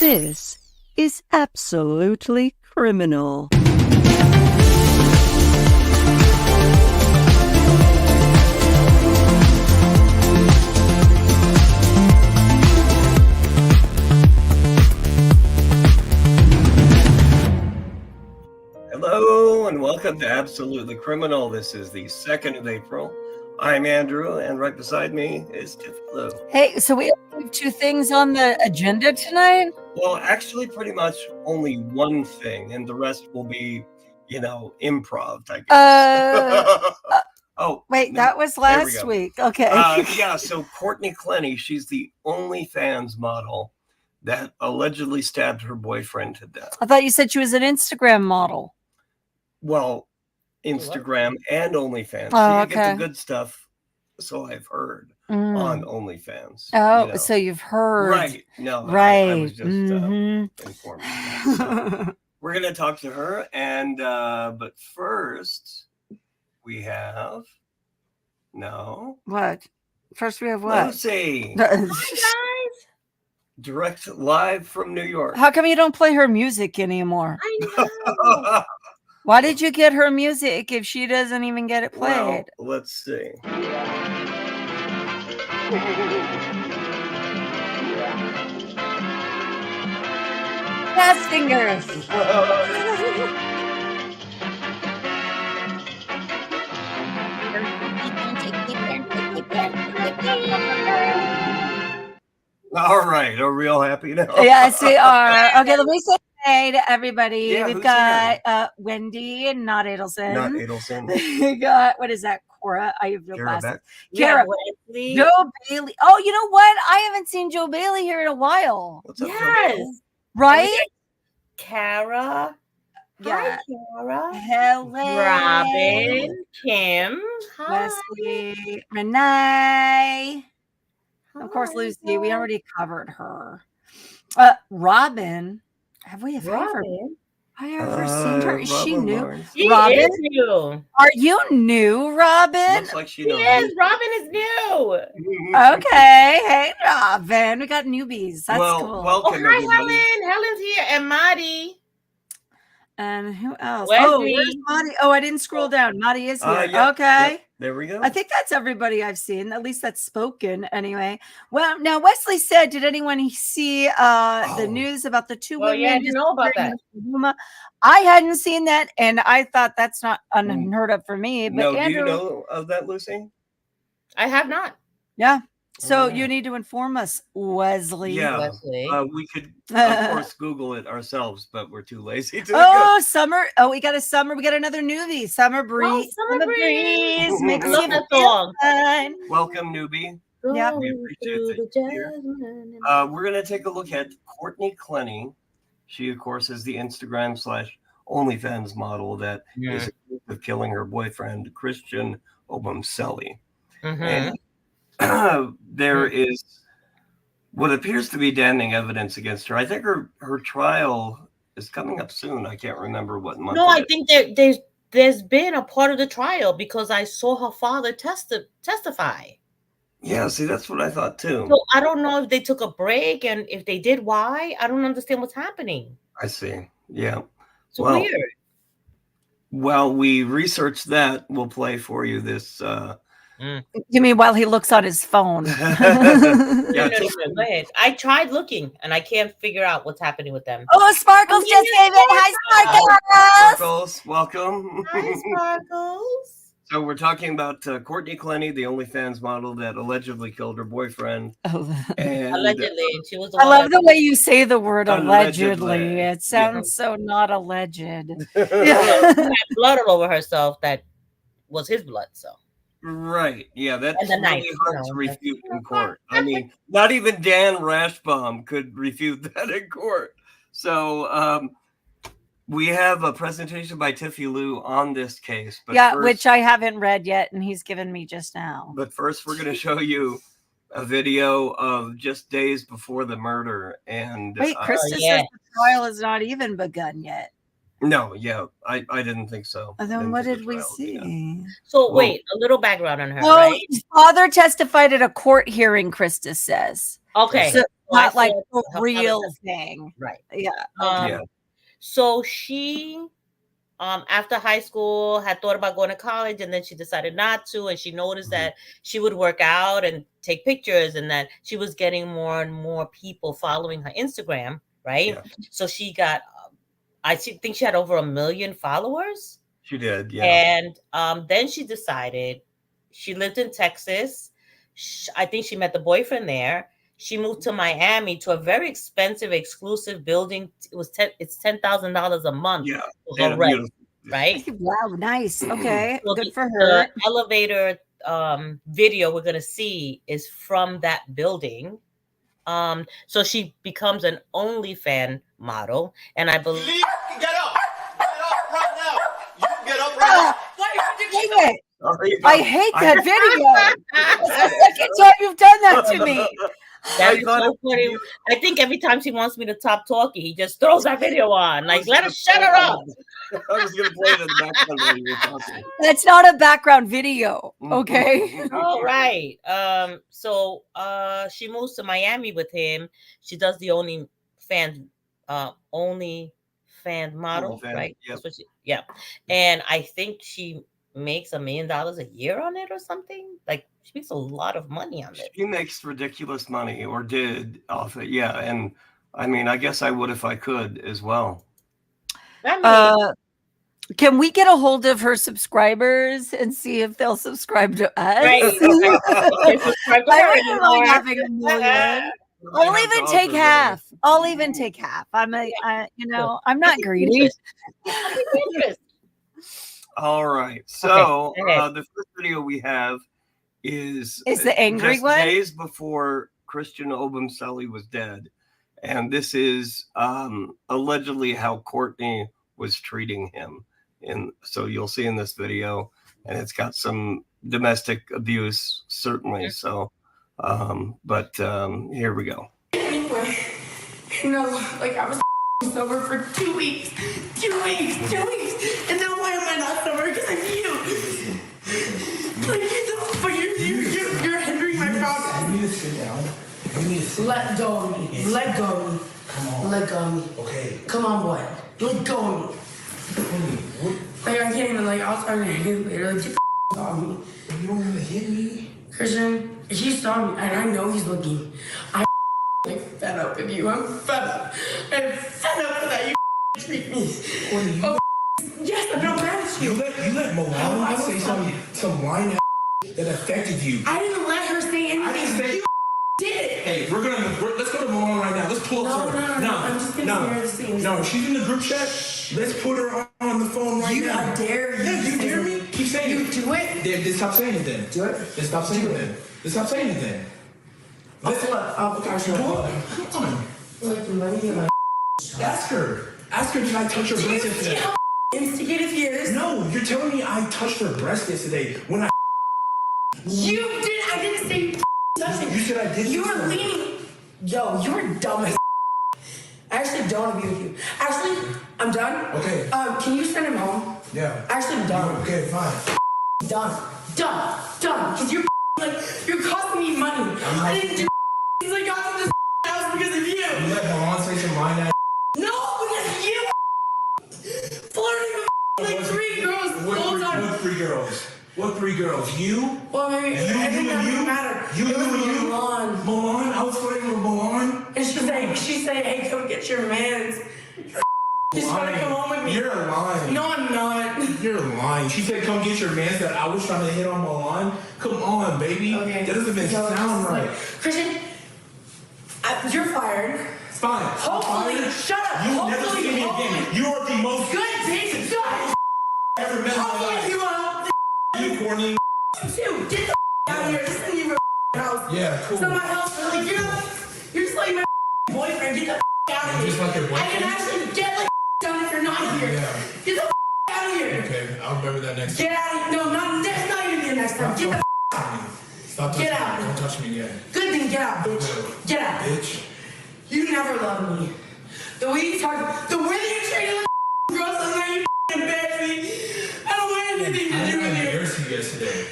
This is absolutely criminal. Hello and welcome to Absolutely Criminal. This is the 2nd of April. I'm Andrew, and right beside me is Tiff Lou. Hey, so we have 2 things on the agenda tonight? Well, actually, pretty much only one thing, and the rest will be, improv, I guess. Oh, wait, no, that was last week. Okay. So Courtney Clenney, she's the OnlyFans model that allegedly stabbed her boyfriend to death. I thought you said she was an Instagram model. Well, Instagram and OnlyFans. Oh, You get the good stuff, so I've heard, on OnlyFans. Oh, so you've heard. Right. No, right. I was just informing you. So we're going to talk to her, and but first, we have... No. What? First we have what? Lucy. Hi, guys. Direct live from New York. How come you don't play her music anymore? I know. Why did you get her music if she doesn't even get it played? Well, let's see. Jazz fingers. All right. Are we all happy now? Yes, we are. Okay, let me say hey to everybody. Yeah, We've who's got Wendy and Not Adelson. Not Adelson. We got, what is that? Cora. I have no Kara glasses. Beck. Kara. Wesley. Joe Bailey. Oh, you know what? I haven't seen Joe Bailey here in a while. What's up, Yes. Joe? Right? Kara. Yeah. Hi, Kara. Helen. Robin. Kim. Hi. Wesley. Renee. Of course, Hi. Lucy. We already covered her. Robin. Have we ever? Robin. I ever seen her? Is she Robin new? Lawrence. She Robin? is new. Are you new, Robin? Looks like she She knows. is. Robin is new. Okay. Hey, Robin. We got newbies. That's Well, cool. welcome. Oh, hi, everybody. Helen. Helen's here. And Maddie. And who else? Wesley. Oh, there's Maddie. Oh, I didn't scroll down. Maddie is here. Yep, Okay. yep, there we go. I think that's everybody I've seen. At least that's spoken anyway. Well, now Wesley said, did anyone see the news about the 2 women? Yeah, I didn't know about that. I hadn't seen that, and I thought that's not unheard of for me. But No, Andrew, do you know of that, Lucy? I have not. yeah. So Alright. you need to inform us, Wesley. Yeah. Wesley. We could, of course, Google it ourselves, but we're too lazy to. Oh, Summer. Oh, we got another newbie. Summer Breeze. Summer Breeze. Makes I love you that feel song. fine. Welcome, newbie. Yeah. We appreciate that you're here. We're going to take a look at Courtney Clenney. She, of course, is the Instagram/OnlyFans model that is accused of killing her boyfriend, Christian Obumseli. And there is what appears to be damning evidence against her. I think her trial is coming up soon. I can't remember what month. No, I think there's been a part of the trial because I saw her father testify. Yeah, see, that's what I thought too. So I don't know if they took a break, and if they did, why? I don't understand what's happening. I see. Yeah. It's weird. While we research that, we'll play for you this. You mean while he looks on his phone? Yeah, No, go ahead. I tried looking, and I can't figure out what's happening with them. Oh, Sparkles just came in. Hi, Sparkles. Sparkles, welcome. Hi, Sparkles. So we're talking about Courtney Clenney, the OnlyFans model that allegedly killed her boyfriend. And, Allegedly, she was. I love the way you say the word allegedly. Allegedly. It sounds so not alleged. She had blood all over herself. That was his blood. So. Right. Yeah, that's And the really knife, hard to refute in court. I mean, not even Dan Rashbaum could refute that in court. So we have a presentation by Tiffy Lou on this case. But Yeah, first, which I haven't read yet, and he's given me just now. But first, we're going to show you a video of just days before the murder. And Wait, Krista says the trial has not even begun yet. No, yeah, I didn't think so. And then what did we see? Yeah. So wait, a little background on her. Oh, right? his father testified at a court hearing, Krista says. Okay. So not like saw a her father real testify. thing. Right. Yeah. Yeah. So she, after high school, had thought about going to college, and then she decided not to. And she noticed that she would work out and take pictures, and that she was getting more and more people following her Instagram. Right. Yeah. So she got, I think she had over 1 million followers. She did. Yeah. And then she decided, she lived in Texas. I think she met the boyfriend there. She moved to Miami to a very expensive, exclusive building. It's $10,000 a month. Yeah. For rent, right? Wow, nice. Okay, So good for her. The elevator video we're gonna see is from that building. So she becomes an OnlyFans model, and I believe. Get up! Get up right now! You get up right now! Dang it. I hate that video. It's the second time you've done that to me. That is so funny. I think every time she wants me to stop talking, he just throws that video on. Like, let her shut her up. I was going to play it in the background while you were talking. That's not a background video, okay? All right. So she moves to Miami with him. She does the OnlyFans model, right? Yep. That's what yeah. And I think she makes $1 million a year on it or something. Like, she makes a lot of money on it. She makes ridiculous money, or did, off it. Yeah. And I mean, I guess I would if I could as well. Can we get a hold of her subscribers and see if they'll subscribe to us? Right. I wouldn't mind having 1 million. I'll even take half. I'll even take half. I'm not greedy. All right. So the first video we have is the angry just one? days before Christian Obumseli was dead. And this is allegedly how Courtney was treating him. And so you'll see in this video, and it's got some domestic abuse, certainly. So, but here we go. Anyway, like I was sober for 2 weeks. 2 weeks. And now why am I not sober? Because of you. But you're hindering my progress. You need to sit down. You need to sit Let go of me. Let go of me. Come on. Let go of me. Okay. Come on, boy. Let go of me. Like, I can't even, like, I'll start to hit you later. Like, get the off me. You don't want to hit me. Christian, he saw me, and I know he's looking. I'm like fed up with you. I'm fed up. I'm fed up with that you treat me. Courtney, Yes, I'm not mad at you. You let Malala say some line that affected you. I didn't let her say anything. I didn't say you did. Hey, let's go to Malala right now. Let's pull up her. No. I'm just gonna hear the scene. No, she's in the group chat. Let's put her on the phone right now. I dare you. Yeah, you dare me? Keep saying you it. do it. Then stop saying it then. Do it. Then stop saying it then. Then stop saying it then. Come on. Like the money in my Ask her. Ask her, did I touch her breast yesterday? instigative years. No, you're telling me I touched her breast yesterday when I. You didn't. I didn't say you touched it. You said I did. You were leaning. Yo, you were dumb as I actually don't want to be with you. Actually, I'm done. Okay. Can you send him home? Yeah. Actually, I'm done. Okay, fine. Done. Because you're costing me money. I didn't do because I got to this house because of you. You let Malon say some line that. No, because of you. Flirting with like 3 girls the whole time. What 3 girls? What 3 girls? You? Well, maybe it didn't matter. You? It was Milan. Malon? I was flirting with Malon? And she's saying, hey, come get your mans. She's trying to come home with me. You're lying. No, I'm not. You're lying. She said, come get your mans that I was trying to hit on Malon. Come on, baby. Okay. That doesn't even sound right. Christian, you're fired. It's fine. Hopefully, shut up. You'll never see me again. You are the most good bitch. Shut ever met in my life. you out. You corny. Too. Get the out of here. This isn't your house. Yeah, cool. It's not my house. Like, you're just like my boyfriend. Get the out of here. Just like your boyfriend? I can actually get like down if you're not here. Yeah. Get the out of here. Okay, I'll remember that next time. Get out of here. No, that's not even the next time. Get the Stop touching Get me. out. Don't touch me again. Good thing, get out, bitch. Get out. Bitch. You never loved me. The way you talk, the way that you treated like girls, I'm not you embarrass me. I don't want anything to do with I you. embarrassed you yesterday.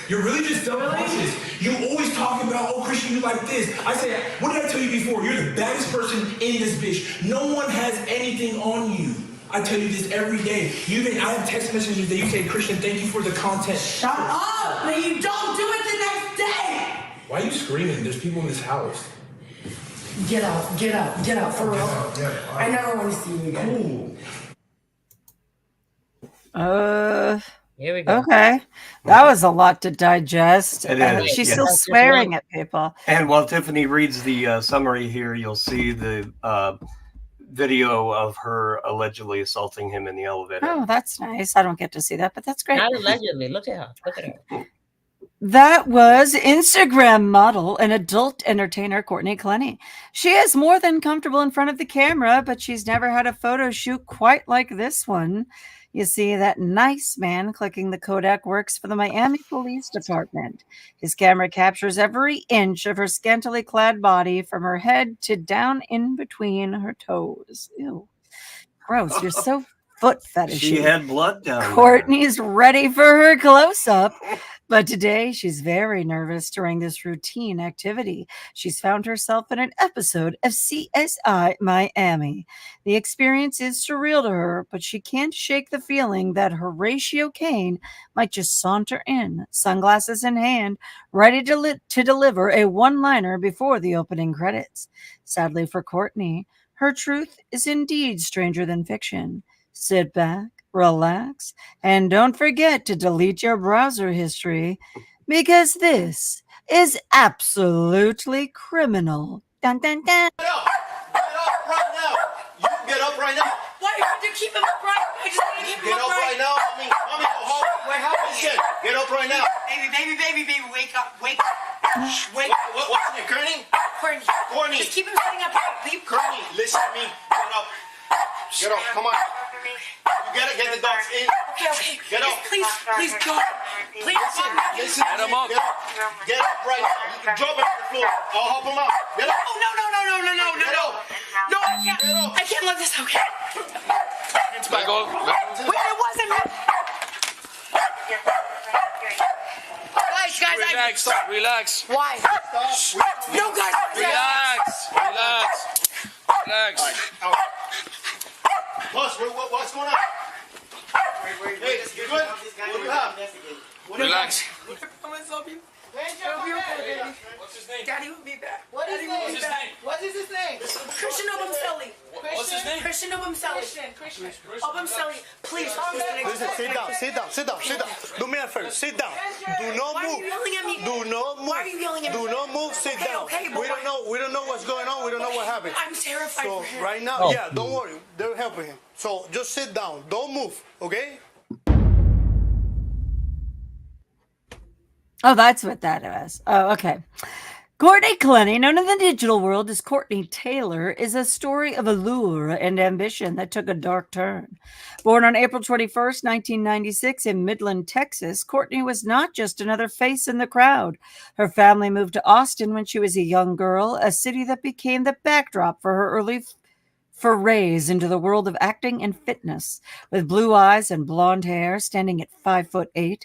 You're really just self-conscious. You always talk about, oh, Christian, you like this. I say, what did I tell you before? You're the baddest person in this bitch. No one has anything on you. I tell you this every day. I have text messages that you say, Christian, thank you for the content. Shut up! But you don't do it the next day! Why are you screaming? There's people in this house. Get out, for real. I never want to see you again. Cool. Here we go. Okay. That was a lot to digest. It is, She's yes. still swearing at people. And while Tiffany reads the summary here, you'll see the video of her allegedly assaulting him in the elevator. Oh, that's nice. I don't get to see that, but that's great. Not allegedly. Look at her. Look at her. That was Instagram model and adult entertainer Courtney Clenney. She is more than comfortable in front of the camera, but she's never had a photo shoot quite like this one. You see that nice man clicking the Kodak works for the Miami Police Department. His camera captures every inch of her scantily clad body from her head to down in between her toes. Ew. Gross. You're so foot fetishy. She had blood down Courtney's ready for her close-up. But today, she's very nervous during this routine activity. She's found herself in an episode of CSI Miami. The experience is surreal to her, but she can't shake the feeling that Horatio Kane might just saunter in, sunglasses in hand, ready to deliver a one-liner before the opening credits. Sadly for Courtney, her truth is indeed stranger than fiction. Sit back, relax, and don't forget to delete your browser history, because this is absolutely criminal. Dun, dun, dun. Get up! Get up right now! You can get up right now! Why do you have to keep him upright? I just want to keep him Get up upright. right now! Mommy, go home! What happened? Listen, get up right now! Baby, wake up. Wake up. Wake up. What's your name, Courtney? Courtney. Just keep him sitting upright. Leave. Courtney, listen to me. Get up. Get up, come on. You gotta get the dogs in. Okay. Get up. Please go. Please. Listen. Get up. Get up right now. You can drop it on the floor. I'll help him out. Get up. Oh, no. Get up. No, I can't. Get up. I can't let this. Okay. It's back. Wait, it wasn't. Guys. Relax. Why? No, guys. Relax. Boss, what's going on? Hey, you good? What do you have? Relax. I'm gonna help you. It'll be okay, baby. What's his name? Daddy will be back. What's his name? What is his name? Christian Obumseli. What's his name? Christian Obumseli. Obumseli, please. Listen, sit down. Do me a favor, sit down. Do not Why are move. you yelling at me? Do not move. Why are you yelling at me? Do not move, sit Okay, down. okay, but We don't know what's going on. We don't know what happened. I'm terrified So for him. right now, yeah, don't worry. They're helping him. So just sit down. Don't move, okay? Oh, that's what that is. Oh, okay. Courtney Clenney, known in the digital world as Courtney Taylor, is a story of allure and ambition that took a dark turn. Born on April 21st, 1996 in Midland, Texas, Courtney was not just another face in the crowd. Her family moved to Austin when she was a young girl, a city that became the backdrop for her early forays into the world of acting and fitness. With blue eyes and blonde hair, standing at 5'8",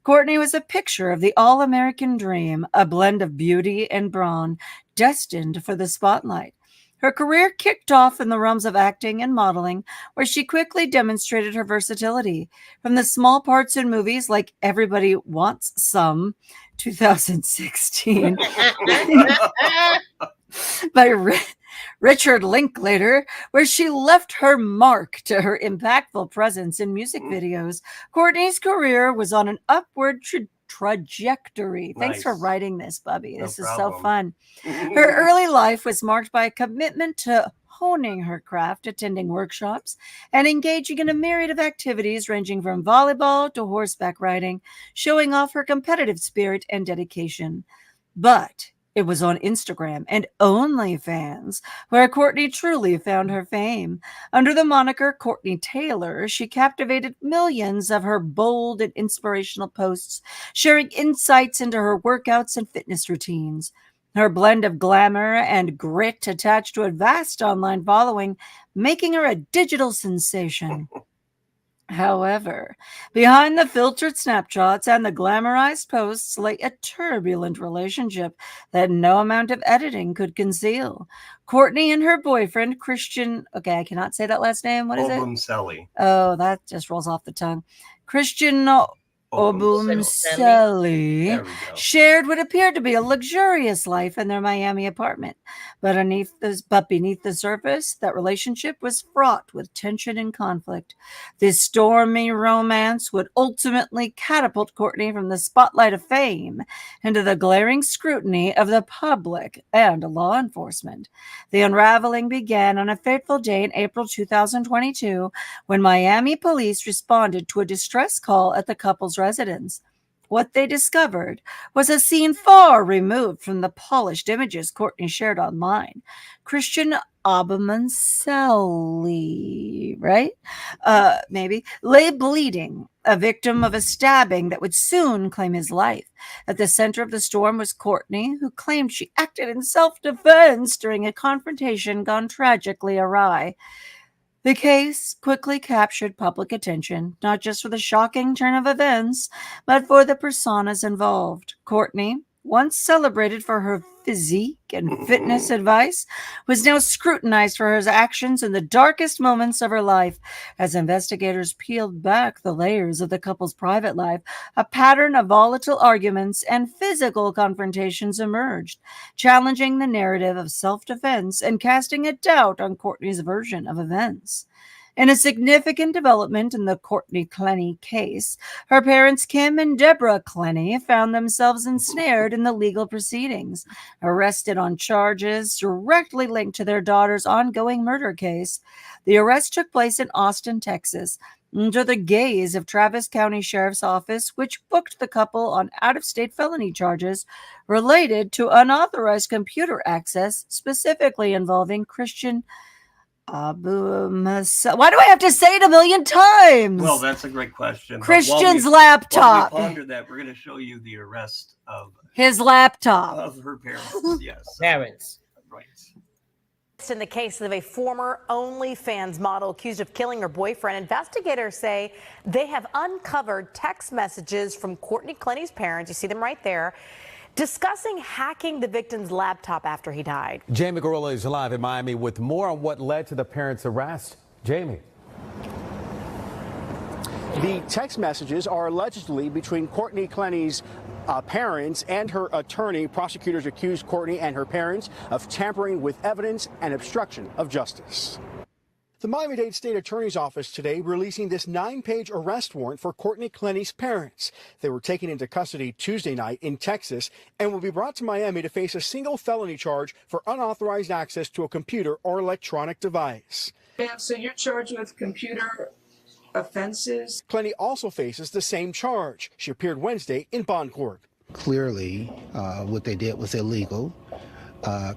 Courtney was a picture of the all-American dream, a blend of beauty and brawn, destined for the spotlight. Her career kicked off in the realms of acting and modeling, where she quickly demonstrated her versatility. From the small parts in movies like Everybody Wants Some, 2016, by Richard Linklater, where she left her mark, to her impactful presence in music videos, Courtney's career was on an upward trajectory. Thanks Nice. for writing this, Bubby. No This is so problem. fun. Her early life was marked by a commitment to honing her craft, attending workshops, and engaging in a myriad of activities ranging from volleyball to horseback riding, showing off her competitive spirit and dedication. But it was on Instagram and OnlyFans where Courtney truly found her fame. Under the moniker Courtney Taylor, she captivated millions of her bold and inspirational posts, sharing insights into her workouts and fitness routines. Her blend of glamour and grit attached to a vast online following, making her a digital sensation. However, behind the filtered snapshots and the glamorized posts lay a turbulent relationship that no amount of editing could conceal. Courtney and her boyfriend, Christian, okay, I cannot say that last name. What is it? Obumseli. Oh, that just rolls off the tongue. Christian Obumseli. There Obumseli we go. shared what appeared to be a luxurious life in their Miami apartment. But beneath the surface, that relationship was fraught with tension and conflict. This stormy romance would ultimately catapult Courtney from the spotlight of fame into the glaring scrutiny of the public and law enforcement. The unraveling began on a fateful day in April 2022 when Miami police responded to a distress call at the couple's residence. What they discovered was a scene far removed from the polished images Courtney shared online. Christian Obumseli, right? Maybe, lay bleeding, a victim of a stabbing that would soon claim his life. At the center of the storm was Courtney, who claimed she acted in self-defense during a confrontation gone tragically awry. The case quickly captured public attention, not just for the shocking turn of events, but for the personas involved. Courtney, once celebrated for her physique and fitness advice, was now scrutinized for her actions in the darkest moments of her life. As investigators peeled back the layers of the couple's private life, a pattern of volatile arguments and physical confrontations emerged, challenging the narrative of self-defense and casting a doubt on Courtney's version of events. In a significant development in the Courtney Clenney case, her parents Kim and Deborah Clenney found themselves ensnared in the legal proceedings. Arrested on charges directly linked to their daughter's ongoing murder case, the arrest took place in Austin, Texas, under the gaze of Travis County Sheriff's Office, which booked the couple on out-of-state felony charges related to unauthorized computer access, specifically involving Christian Obumseli. Why do I have to say it a million times? Well, that's a great question. Christian's While laptop. we ponder that, we're going to show you the arrest of His laptop. of her parents. Yes, Parents. right. In the case of a former OnlyFans model accused of killing her boyfriend, investigators say they have uncovered text messages from Courtney Clenney's parents. You see them right there, discussing hacking the victim's laptop after he died. Jamie Gorilla is live in Miami with more on what led to the parents' arrest. Jamie. The text messages are allegedly between Courtney Clenney's parents and her attorney. Prosecutors accused Courtney and her parents of tampering with evidence and obstruction of justice. The Miami-Dade State Attorney's Office today releasing this 9-page arrest warrant for Courtney Clenney's parents. They were taken into custody Tuesday night in Texas and will be brought to Miami to face a single felony charge for unauthorized access to a computer or electronic device. Ma'am, so you're charged with computer offenses? Clenney also faces the same charge. She appeared Wednesday in bond court. Clearly, what they did was illegal.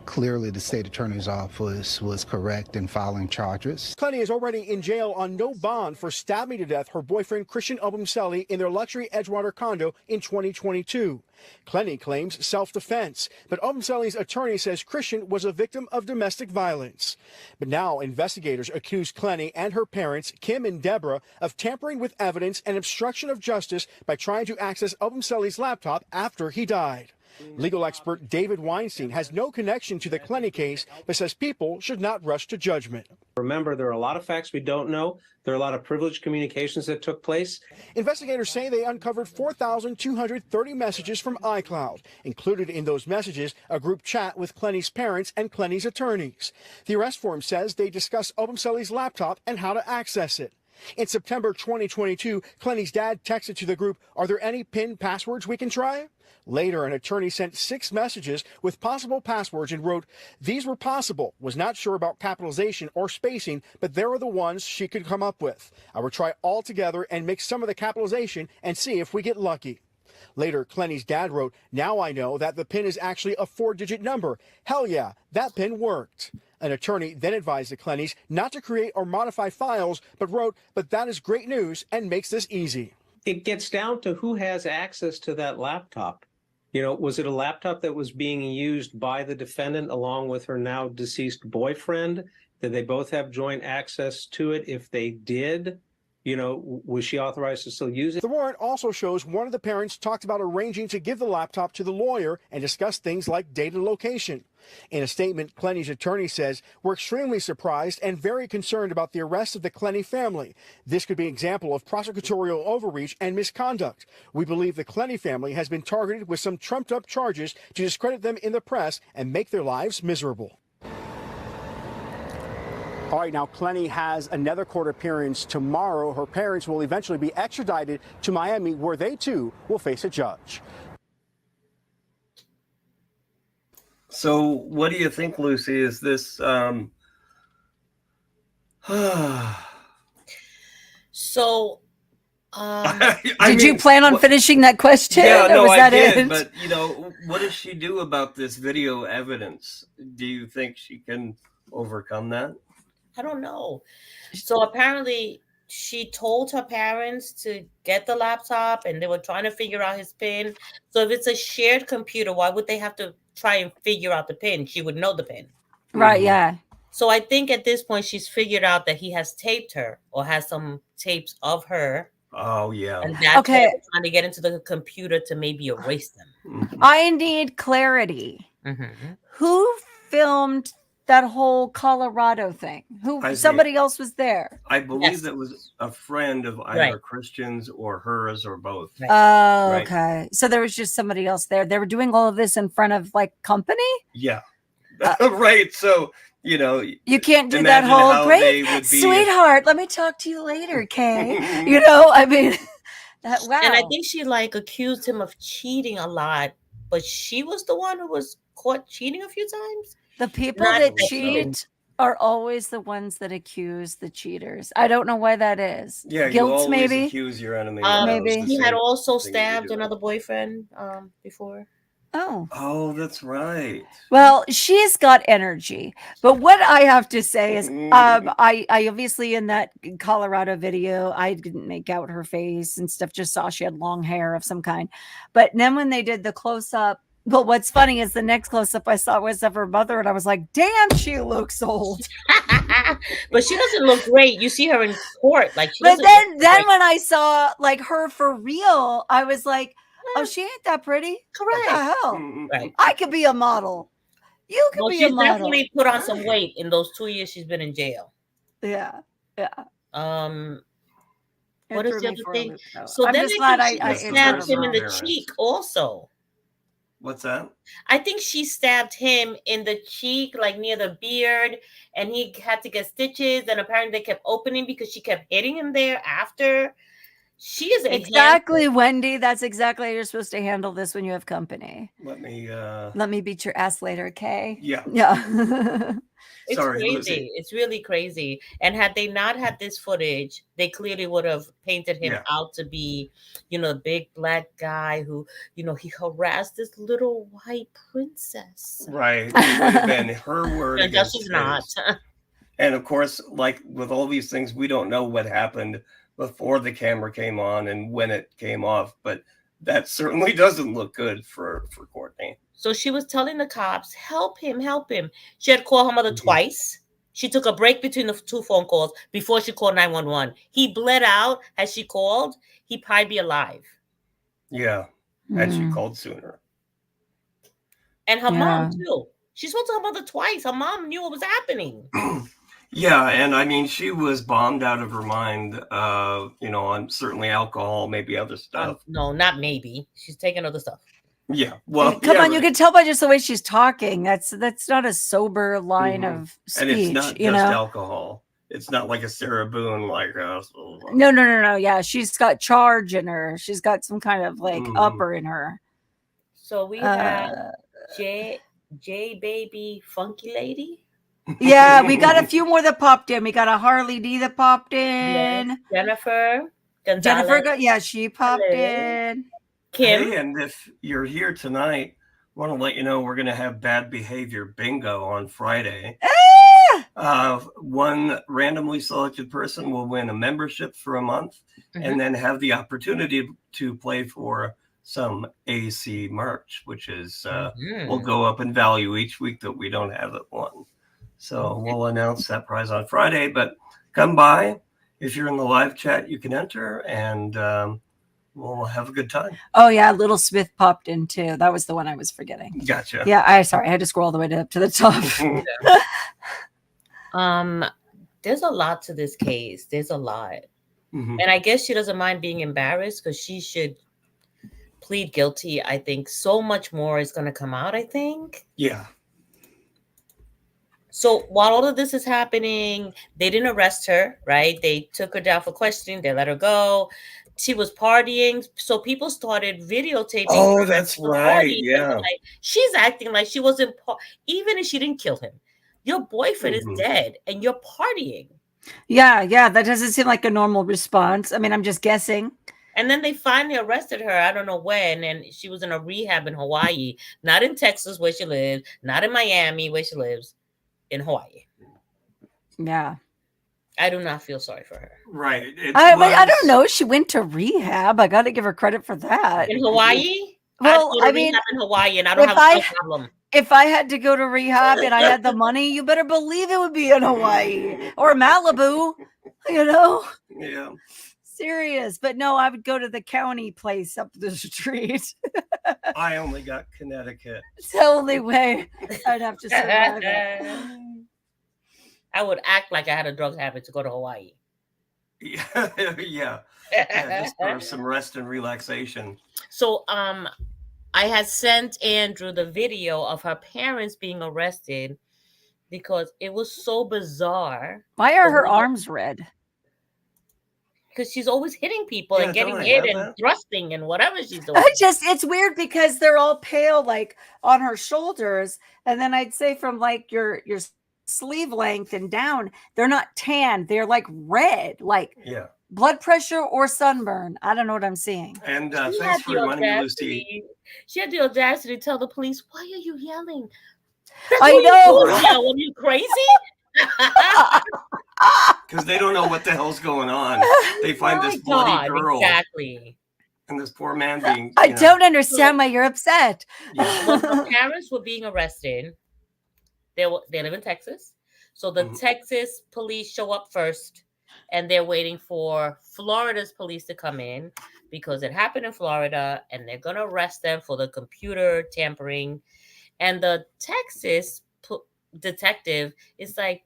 Clearly, the state attorney's office was correct in filing charges. Clenney is already in jail on no bond for stabbing to death her boyfriend Christian Obumseli in their luxury Edgewater condo in 2022. Clenney claims self-defense, but Obumseli's attorney says Christian was a victim of domestic violence. But now investigators accuse Clenney and her parents, Kim and Deborah, of tampering with evidence and obstruction of justice by trying to access Obumseli's laptop after he died. Legal expert David Weinstein has no connection to the Clenney case, but says people should not rush to judgment. Remember, there are a lot of facts we don't know. There are a lot of privileged communications that took place. Investigators say they uncovered 4,230 messages from iCloud. Included in those messages, a group chat with Clenney's parents and Clenney's attorneys. The arrest form says they discuss Obumseli's laptop and how to access it. In September 2022, Clenney's dad texted to the group, "Are there any PIN passwords we can try?" Later, an attorney sent 6 messages with possible passwords and wrote, "These were possible, was not sure about capitalization or spacing, but there are the ones she could come up with. I will try all together and mix some of the capitalization and see if we get lucky." Later, Clenney's dad wrote, "Now I know that the PIN is actually a 4-digit number. Hell yeah, that PIN worked." An attorney then advised the Clenneys not to create or modify files, but wrote, "But that is great news and makes this easy." It gets down to who has access to that laptop. You know, was it a laptop that was being used by the defendant along with her now deceased boyfriend? Did they both have joint access to it? If they did, You know, was she authorized to still use it? The warrant also shows one of the parents talked about arranging to give the laptop to the lawyer and discuss things like date and location. In a statement, Clenney's attorney says, "We're extremely surprised and very concerned about the arrest of the Clenney family. This could be an example of prosecutorial overreach and misconduct. We believe the Clenney family has been targeted with some trumped-up charges to discredit them in the press and make their lives miserable." All right, now Clenney has another court appearance tomorrow. Her parents will eventually be extradited to Miami, where they too will face a judge. So what do you think, Lucy? Is this so did you plan on finishing that question? Yeah, no, I did. It? But you know, what does she do about this video evidence? Do you think she can overcome that? I don't know. So apparently she told her parents to get the laptop and they were trying to figure out his PIN. So if it's a shared computer, why would they have to try and figure out the PIN? She would know the PIN. Right, yeah. So I think at this point she's figured out that he has taped her or has some tapes of her. Oh, yeah. And that's why they're trying to get into the computer to maybe erase them. I need clarity. Who filmed that whole Colorado thing? Somebody else was there. I believe that was a friend of either Christian's or hers or both. Oh, okay. So there was just somebody else there. They were doing all of this in front of like company? Yeah. Right. So, you know, you can't do that whole great sweetheart. Let me talk to you later, Kay. You know, I mean, wow. And I think she like accused him of cheating a lot, but she was the one who was caught cheating a few times. The people that cheat are always the ones that accuse the cheaters. I don't know why that is. Yeah, guilt, you always maybe. Accuse your enemy. Maybe he had also stabbed another boyfriend before. Oh, that's right. Well, she's got energy, but what I have to say is, I obviously in that Colorado video, I didn't make out her face and stuff. Just saw she had long hair of some kind. But then when they did the close up. But what's funny is the next close-up I saw was of her mother, and I was like, damn, she looks old. But she doesn't look great. You see her in court. But then when I saw like her for real, I was like, oh, she ain't that pretty. Correct. What the hell? Right. I could be a model. You could be a model. She's definitely put on some weight in those 2 years she's been in jail. Yeah. Yeah. What is the other thing? So I'm then just glad I stabbed him in the cheek also. What's that? I think she stabbed him in the cheek, like near the beard, and he had to get stitches. And apparently they kept opening because she kept hitting him there after. She is exactly, Wendy. That's exactly how you're supposed to handle this when you have company. Let me beat your ass later, okay? Yeah. Yeah. It's crazy. Lucy. It's really crazy. And had they not had this footage, they clearly would have painted him out to be, you know, a big black guy who, you know, he harassed this little white princess. Right. It would have been her word. And she's not. And of course, like with all these things, we don't know what happened before the camera came on and when it came off, but that certainly doesn't look good for Courtney. So she was telling the cops, help him, help him. She had called her mother twice. She took a break between the 2 phone calls before she called 911. He bled out as she called. He'd probably be alive. Yeah. Had she called sooner. And her mom, too. She spoke to her mother twice. Her mom knew what was happening. Yeah, and I mean, she was bombed out of her mind, you know, on certainly alcohol, maybe other stuff. No, not maybe. She's taking other stuff. Yeah, well, come on, you can tell by just the way she's talking. That's not a sober line of speech. And it's not just alcohol. It's not like a Sarah Boone, like No. Yeah, she's got charge in her. She's got some kind of like upper in her. So we have J Baby Funky Lady. Yeah, we got a few more that popped in. We got a Harley D that popped in. Yes. Jennifer. She popped in. Kim. Hey, and if you're here tonight, I want to let you know we're going to have bad behavior bingo on Friday. One randomly selected person will win a membership for a month and then have the opportunity to play for some AC merch, which is will go up in value each week that we don't have it one. So we'll announce that prize on Friday, but come by if you're in the live chat, you can enter, and we'll have a good time. Oh yeah, Little Smith popped in too. That was the one I was forgetting. Gotcha. Yeah, I had to scroll all the way up to the top. There's a lot to this case. There's a lot. Mm-hmm. And I guess she doesn't mind being embarrassed because she should plead guilty. I think so much more is going to come out, I think. Yeah. So while all of this is happening, they didn't arrest her, right? They took her down for questioning. They let her go. She was partying. So people started videotaping. Oh, that's right. Yeah. Like, she's acting like she wasn't, even if she didn't kill him. Your boyfriend is dead and you're partying. Yeah. That doesn't seem like a normal response. I mean, I'm just guessing. And then they finally arrested her. I don't know when. And she was in a rehab in Hawaii, not in Texas where she lives, not in Miami where she lives, in Hawaii. Yeah. I do not feel sorry for her. Right. I don't know. She went to rehab. I got to give her credit for that. In Hawaii? Well, I mean, in Hawaii, and I don't have a problem. If I had to go to rehab and I had the money, you better believe it would be in Hawaii or Malibu, you know? Yeah. Serious. But no, I would go to the county place up the street. I only got Connecticut. It's the only way I'd have to survive it. I would act like I had a drug habit to go to Hawaii. Yeah. Just for some rest and relaxation. So, I had sent Andrew the video of her parents being arrested because it was so bizarre. Why are her arms red? Because she's always hitting people and getting hit and thrusting and whatever she's doing. It's weird because they're all pale, like on her shoulders. And then I'd say from like your sleeve length and down, they're not tan. They're like red, like blood pressure or sunburn. I don't know what I'm seeing. And thanks for reminding me, Lucy. She had the audacity to tell the police, "Why are you yelling?" I know. Are you crazy? Because they don't know what the hell's going on. They find this bloody girl. Exactly. And this poor man being. I don't understand why you're upset. When her parents were being arrested, they live in Texas. So the Texas police show up first, and they're waiting for Florida's police to come in because it happened in Florida, and they're going to arrest them for the computer tampering. And the Texas detective is like,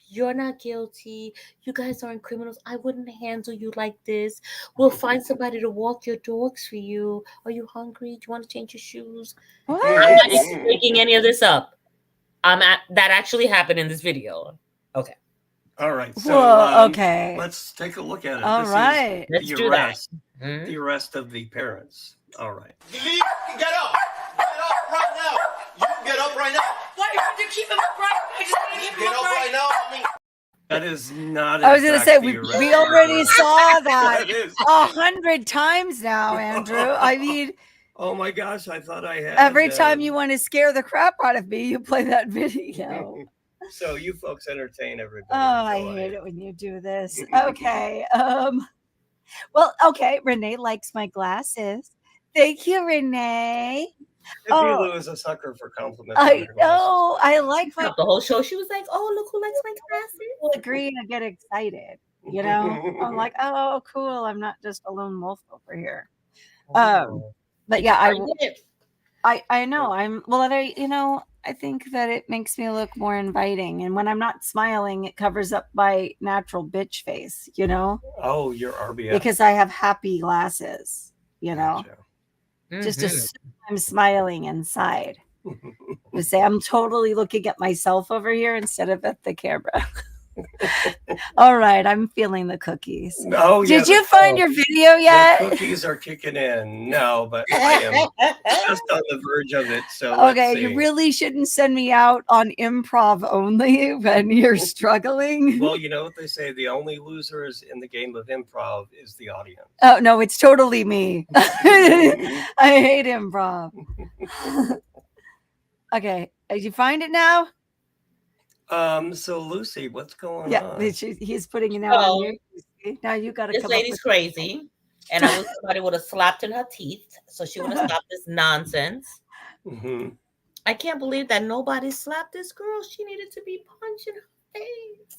"You're not guilty. You guys aren't criminals. I wouldn't handle you like this. We'll find somebody to walk your dogs for you. Are you hungry? Do you want to change your shoes?" What? I'm not even making any of this up. That actually happened in this video. Okay. All right. So okay. Let's take a look at it. All right. Let's do that. The arrest of the parents. All right. Get up. Get up right now. You can get up right now. Why do you have to keep him upright? I just want to keep him Get up upright. right now. I mean, That is not. I was going to say, we already saw that That is. 100 times now, Andrew. I mean, Oh my gosh! I thought I had. every time you want to scare the crap out of me, you play that video. So you folks entertain everybody. Oh, I hate it when you do this. Okay. Well, okay. Renee likes my glasses. Thank you, Renee. Tiffy Lou is a sucker for compliments. I know. I like my. The whole show, she was like, "Oh, look who likes my glasses." People agree and I get excited. You know, I'm like, oh, cool. I'm not just a lone wolf over here. But yeah, I know. I think that it makes me look more inviting. And when I'm not smiling, it covers up my natural bitch face, you know? Oh, you're RBF. Because I have happy glasses, you know? Gotcha. Just as I'm smiling inside. To say I'm totally looking at myself over here instead of at the camera. All right, I'm feeling the cookies. Oh, yeah, did you find your video yet? The cookies are kicking in. No, but I am just on the verge of it. So okay, you really shouldn't send me out on improv only when you're struggling. Well, you know what they say: the only losers in the game of improv is the audience. Oh no, it's totally me. I hate improv. Okay, did you find it now? So Lucy, what's going on? Yeah, he's putting it out on you. Now you got to This come lady's crazy, and I wish somebody would have slapped in her teeth so she would have stopped this nonsense. I can't believe that nobody slapped this girl. She needed to be punched in her face.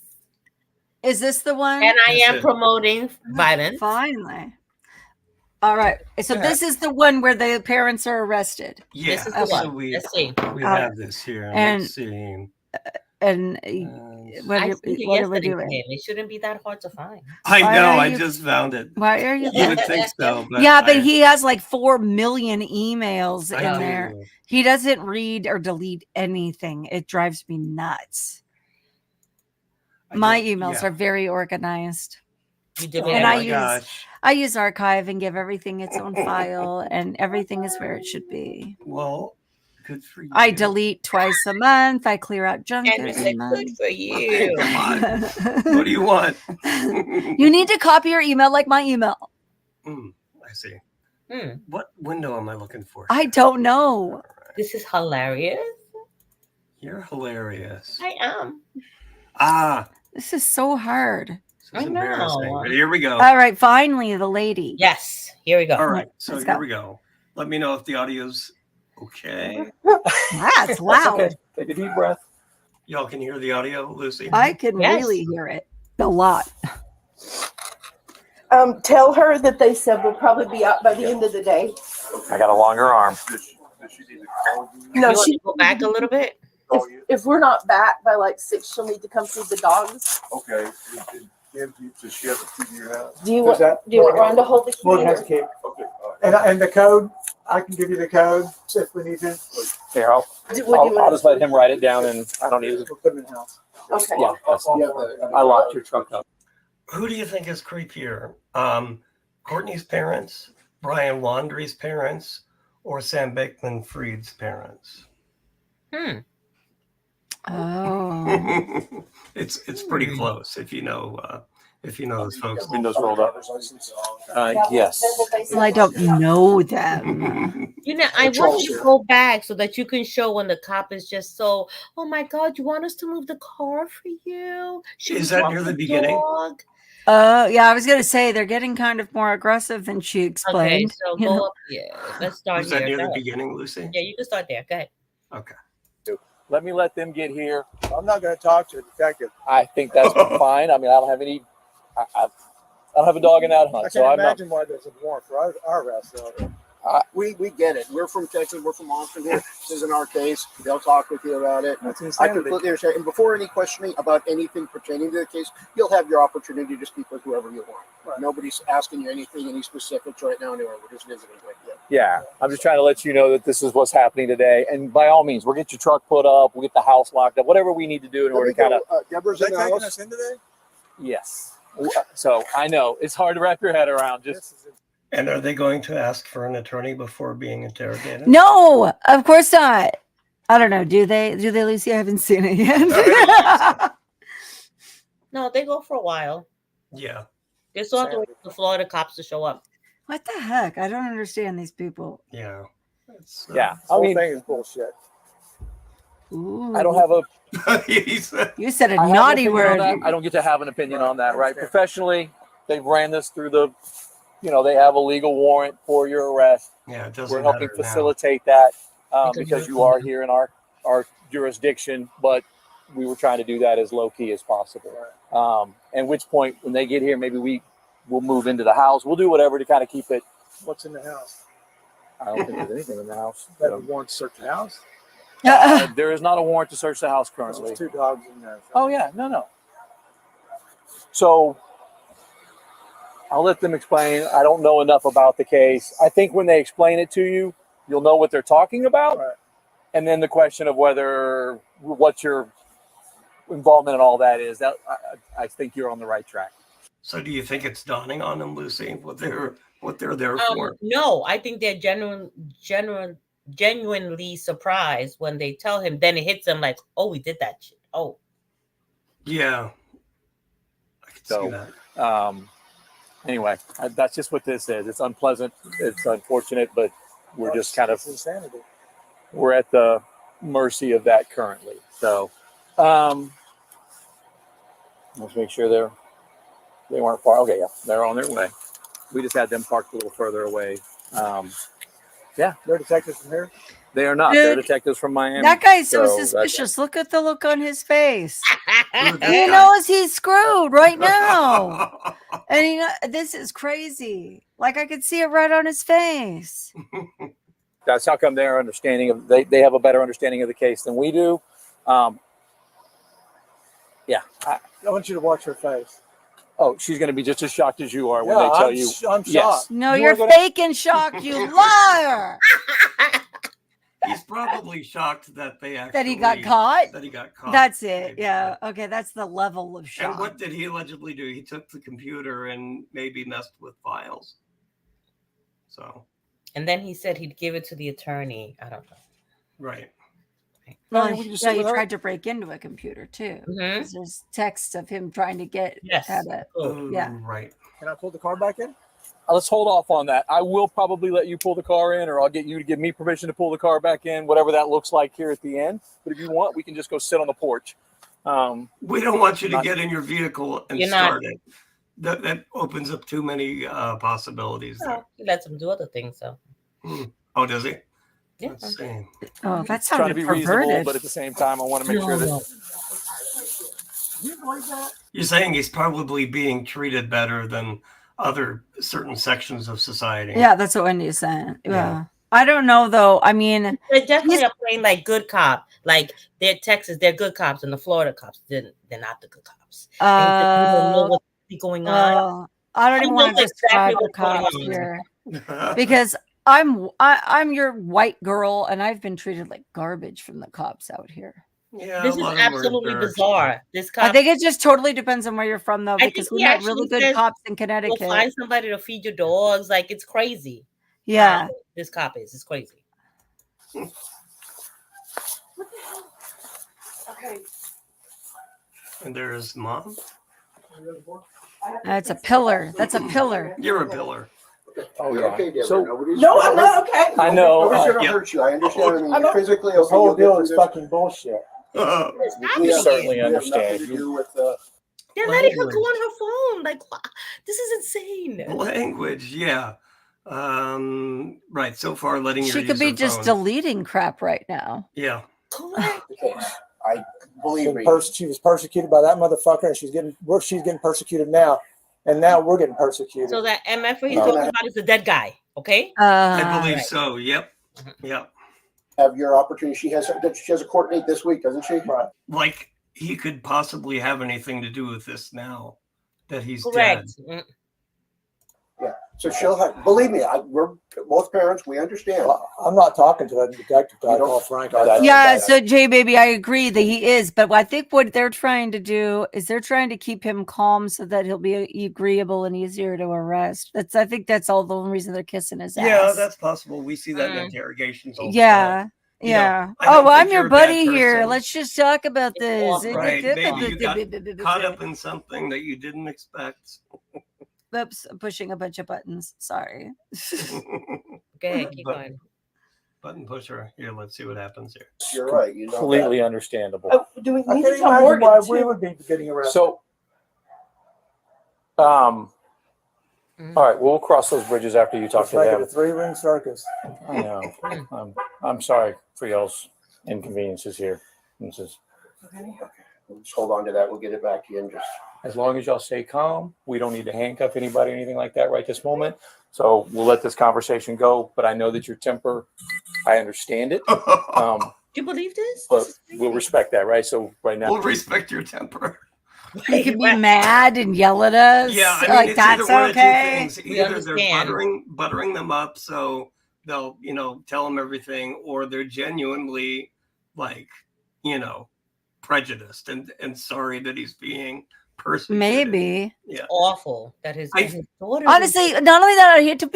Is this the one? And I am promoting violence. Finally. All right. So this is the one where the parents are arrested. Yeah. This is the So one. Let's see. we have this here. And- Let's see. And what I are sent it we yesterday to doing? him. It shouldn't be that hard to find. I Why know. are I you- just found it. Why are you? You would think so, but Yeah, but I- he has like 4 million emails I in do. there. He doesn't read or delete anything. It drives me nuts. My emails are very organized. You did And Oh my I use Archive and give everything its own file, and everything is where it should be. Well, good for you. I delete twice a month. I clear out junk And every said, month. good for you. Come on. What do you want? You need to copy your email like my email. I see. Hmm. What window am I looking for? I don't know. This is hilarious. You're hilarious. I am. Ah, This is so hard. this is I know. embarrassing. But here we go. All right, finally, the lady. Yes. Here we go. All right. So Let's here go. we go. Let me know if the audio's okay. That's loud. Take a deep breath. Y'all can hear the audio, Lucy? I can Yes. really hear it a lot. Tell her that they said we'll probably be out by the end of the day. I got a longer arm. No, You want she. to go back a little bit? If we're not back by like 6, she'll need to come feed the dogs. Okay. Does she have a key to your house? Do you want Ron to hold the key? Morgan has a key. Okay. And the code, I can give you the code if we need to. Here, I'll just let him write it down, and I don't need it. We'll put them in the house. Okay. Yeah, I locked your truck up. Who do you think is creepier? Courtney's parents, Brian Laundrie's parents, or Sam Bankman-Fried's parents? Oh. It's pretty close if you know those folks. Windows rolled up. Yes. Well, I don't know them. You know, I want you to go back so that you can show when the cop is just so, oh my God, you want us to move the car for you? Should Is we that walk near the beginning? dog? Yeah, I was gonna say they're getting kind of more aggressive than she Okay, explained. so you go know? up here. Let's start Was that here. near Go the ahead. beginning, Lucy? Yeah, you can start there. Go ahead. Okay. Let me let them get here. I'm not going to talk to the detective. I think that's fine. I mean, I don't have any. I don't have a dog in that I hunt, can't so I'm not. imagine why there's a warrant for our arrest. So. We get it. We're from Texas. We're from Austin here. This isn't our case. They'll talk with you about it. That's I insanity. completely understand. And before any questioning about anything pertaining to the case, you'll have your opportunity to speak with whoever you want. Right. Nobody's asking you anything, any specifics right now. Anyway, we're just visiting with you. Yeah, I'm just trying to let you know that this is what's happening today. And by all means, we'll get your truck put up. We'll get the house locked up. Whatever we need to do in order to kind of. Deborah's Is in that the taking house. us in today? Yes. So I know it's hard to wrap your head around. Just And are they going to ask for an attorney before being interrogated? No, of course not. I don't know. Do they, Lucy? I haven't seen it yet. No, they go for a while. Yeah. They still have to wait for the Florida cops to show up. What the heck? I don't understand these people. Yeah. yeah. The I whole mean, thing is bullshit. I don't have a. You said a I have an naughty opinion on word. that. I don't get to have an opinion on that, right? Professionally, they've ran this through the. They have a legal warrant for your arrest. Yeah, it doesn't We're helping matter now. facilitate that because you are here in our jurisdiction, but we were trying to do that as low key as possible. And which point, when they get here, maybe we'll move into the house. We'll do whatever to kind of keep it. What's in the house? I don't think there's anything in the house. That we want to search the house? There is not a warrant to search the house currently. There's 2 dogs in there. Oh yeah, no. So I'll let them explain. I don't know enough about the case. I think when they explain it to you, you'll know what they're talking about. Right. And then the question of what your involvement in all that is, that I think you're on the right track. So do you think it's dawning on them, Lucy, what they're there for? No, I think they're genuinely surprised when they tell him. Then it hits them like, oh, we did that shit. Oh, Yeah. I can see that. Anyway, that's just what this is. It's unpleasant. It's unfortunate, but we're just kind of insanity. We're at the mercy of that currently. So let's make sure they weren't far. Okay, yeah, they're on their way. We just had them parked a little further away. Yeah, There are detectives in here? They are not. Dude, They're detectives from Miami. That guy's so that's- suspicious. Look at the look on his face. He knows he's screwed right now. And this is crazy. Like I could see it right on his face. That's how come their understanding of they have a better understanding of the case than we do. Yeah. I want you to watch her face. Oh, she's going to be just as shocked as you are when Yeah, they tell you. I'm Yes. shocked. No, you're faking shock, you liar. He's probably shocked that they actually That he got caught? That he got caught. That's it. Yeah. Okay. That's the level of shock. And what did he allegedly do? He took the computer and maybe messed with files. So. And then he said he'd give it to the attorney. I don't know. Right. Well, he tried to break into a computer too. There's texts of him trying to get at it. Yeah. Right. Can I pull the car back in? Let's hold off on that. I will probably let you pull the car in, or I'll get you to give me permission to pull the car back in, whatever that looks like here at the end. But if you want, we can just go sit on the porch. We don't want you to get in your vehicle and start it. That opens up too many possibilities. Well, he lets him do other things, so. Oh, does he? Yeah. Let's see. Oh, that's trying to be reasonable, but at the same time, I want to make sure that. You're saying he's probably being treated better than other certain sections of society. Yeah, that's what Wendy's saying. Yeah. I don't know though. I mean, they definitely are playing like good cop. Like they're Texas, they're good cops, and the Florida cops, they're not the good cops. And you don't know what's going on. I don't even want to describe the going cops on. here because I'm your white girl, and I've been treated like garbage from the cops out here. Yeah, This is absolutely bizarre. This cop, I think it just totally depends on where you're from, though, I because think we he have really actually good says, cops in Go Connecticut. find somebody to feed your dogs. Like it's crazy. Yeah. This cop is. It's crazy. Okay. And there's mom. That's a pillar. That's a pillar. You're a pillar. Oh yeah. Okay, Deborah. So No, I'm not okay. I know. Nobody's gonna hurt you. I understand. I mean, you're physically okay. This whole You'll get deal through is this. fucking bullshit. We certainly understand. To do with, They're letting her go on her phone. Like this is insane. Language, yeah. Right. So far, letting her She use could be her just phone. deleting crap right now. Yeah. I believe me. She was persecuted by that motherfucker, and she's getting persecuted now, and now we're getting persecuted. So that MF he's talking about is a dead guy. Okay. I believe so. Yep. Yep. Have your opportunity. She has a court date this week, doesn't she? Right. Like he could possibly have anything to do with this now that he's Correct. dead. Yeah. So she'll have. Believe me, we're both parents. We understand. I'm not talking to that detective guy, Paul Frank. Yeah, so Jay, baby, I agree that he is, but I think what they're trying to do is they're trying to keep him calm so that he'll be agreeable and easier to arrest. I think that's all the only reason they're kissing his ass. Yeah, that's possible. We see that in interrogations all the Yeah. time. Yeah. I don't I'm think your you're a bad buddy here. person. Let's just talk about this. Right. Maybe you got caught up in something that you didn't expect. Oops, I'm pushing a bunch of buttons. Sorry. Okay, keep going. Button pusher. Here, let's see what happens here. You're right. You know Completely understandable. Do we I need can't to tell imagine Morgan why too? we would be getting arrested. So, all right, we'll cross those bridges after you talk It's to like them. a three-ring circus. I know. I'm sorry for y'all's inconveniences here. This is We'll just hold on to that. We'll get it back to you in just. as long as y'all stay calm. We don't need to handcuff anybody or anything like that right this moment. So we'll let this conversation go. But I know that your temper, I understand it. Do you believe this? But we'll respect that, right? So right now, We'll respect your temper. You can be mad and yell at us. Yeah, I mean, like it's that's either one okay. of two things. Either they're buttering them up, so they'll, tell them everything, or they're genuinely like, prejudiced and sorry that he's being persecuted. Maybe. Yeah. Awful that his daughter. Honestly, not only that, I hate to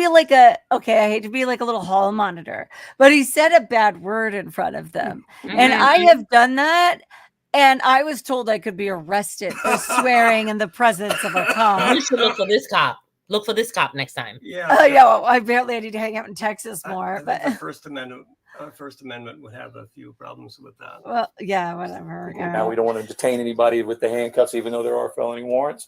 be like a little hall monitor, but he said a bad word in front of them. And I have done that. And I was told I could be arrested for swearing in the presence of a cop. You should look for this cop. Look for this cop next time. Yeah. Yeah. Well, I need to hang out in Texas more. I But think the First Amendment would have a few problems with that. well, yeah, whatever. now we don't want to detain anybody with the handcuffs, even though there are felony warrants.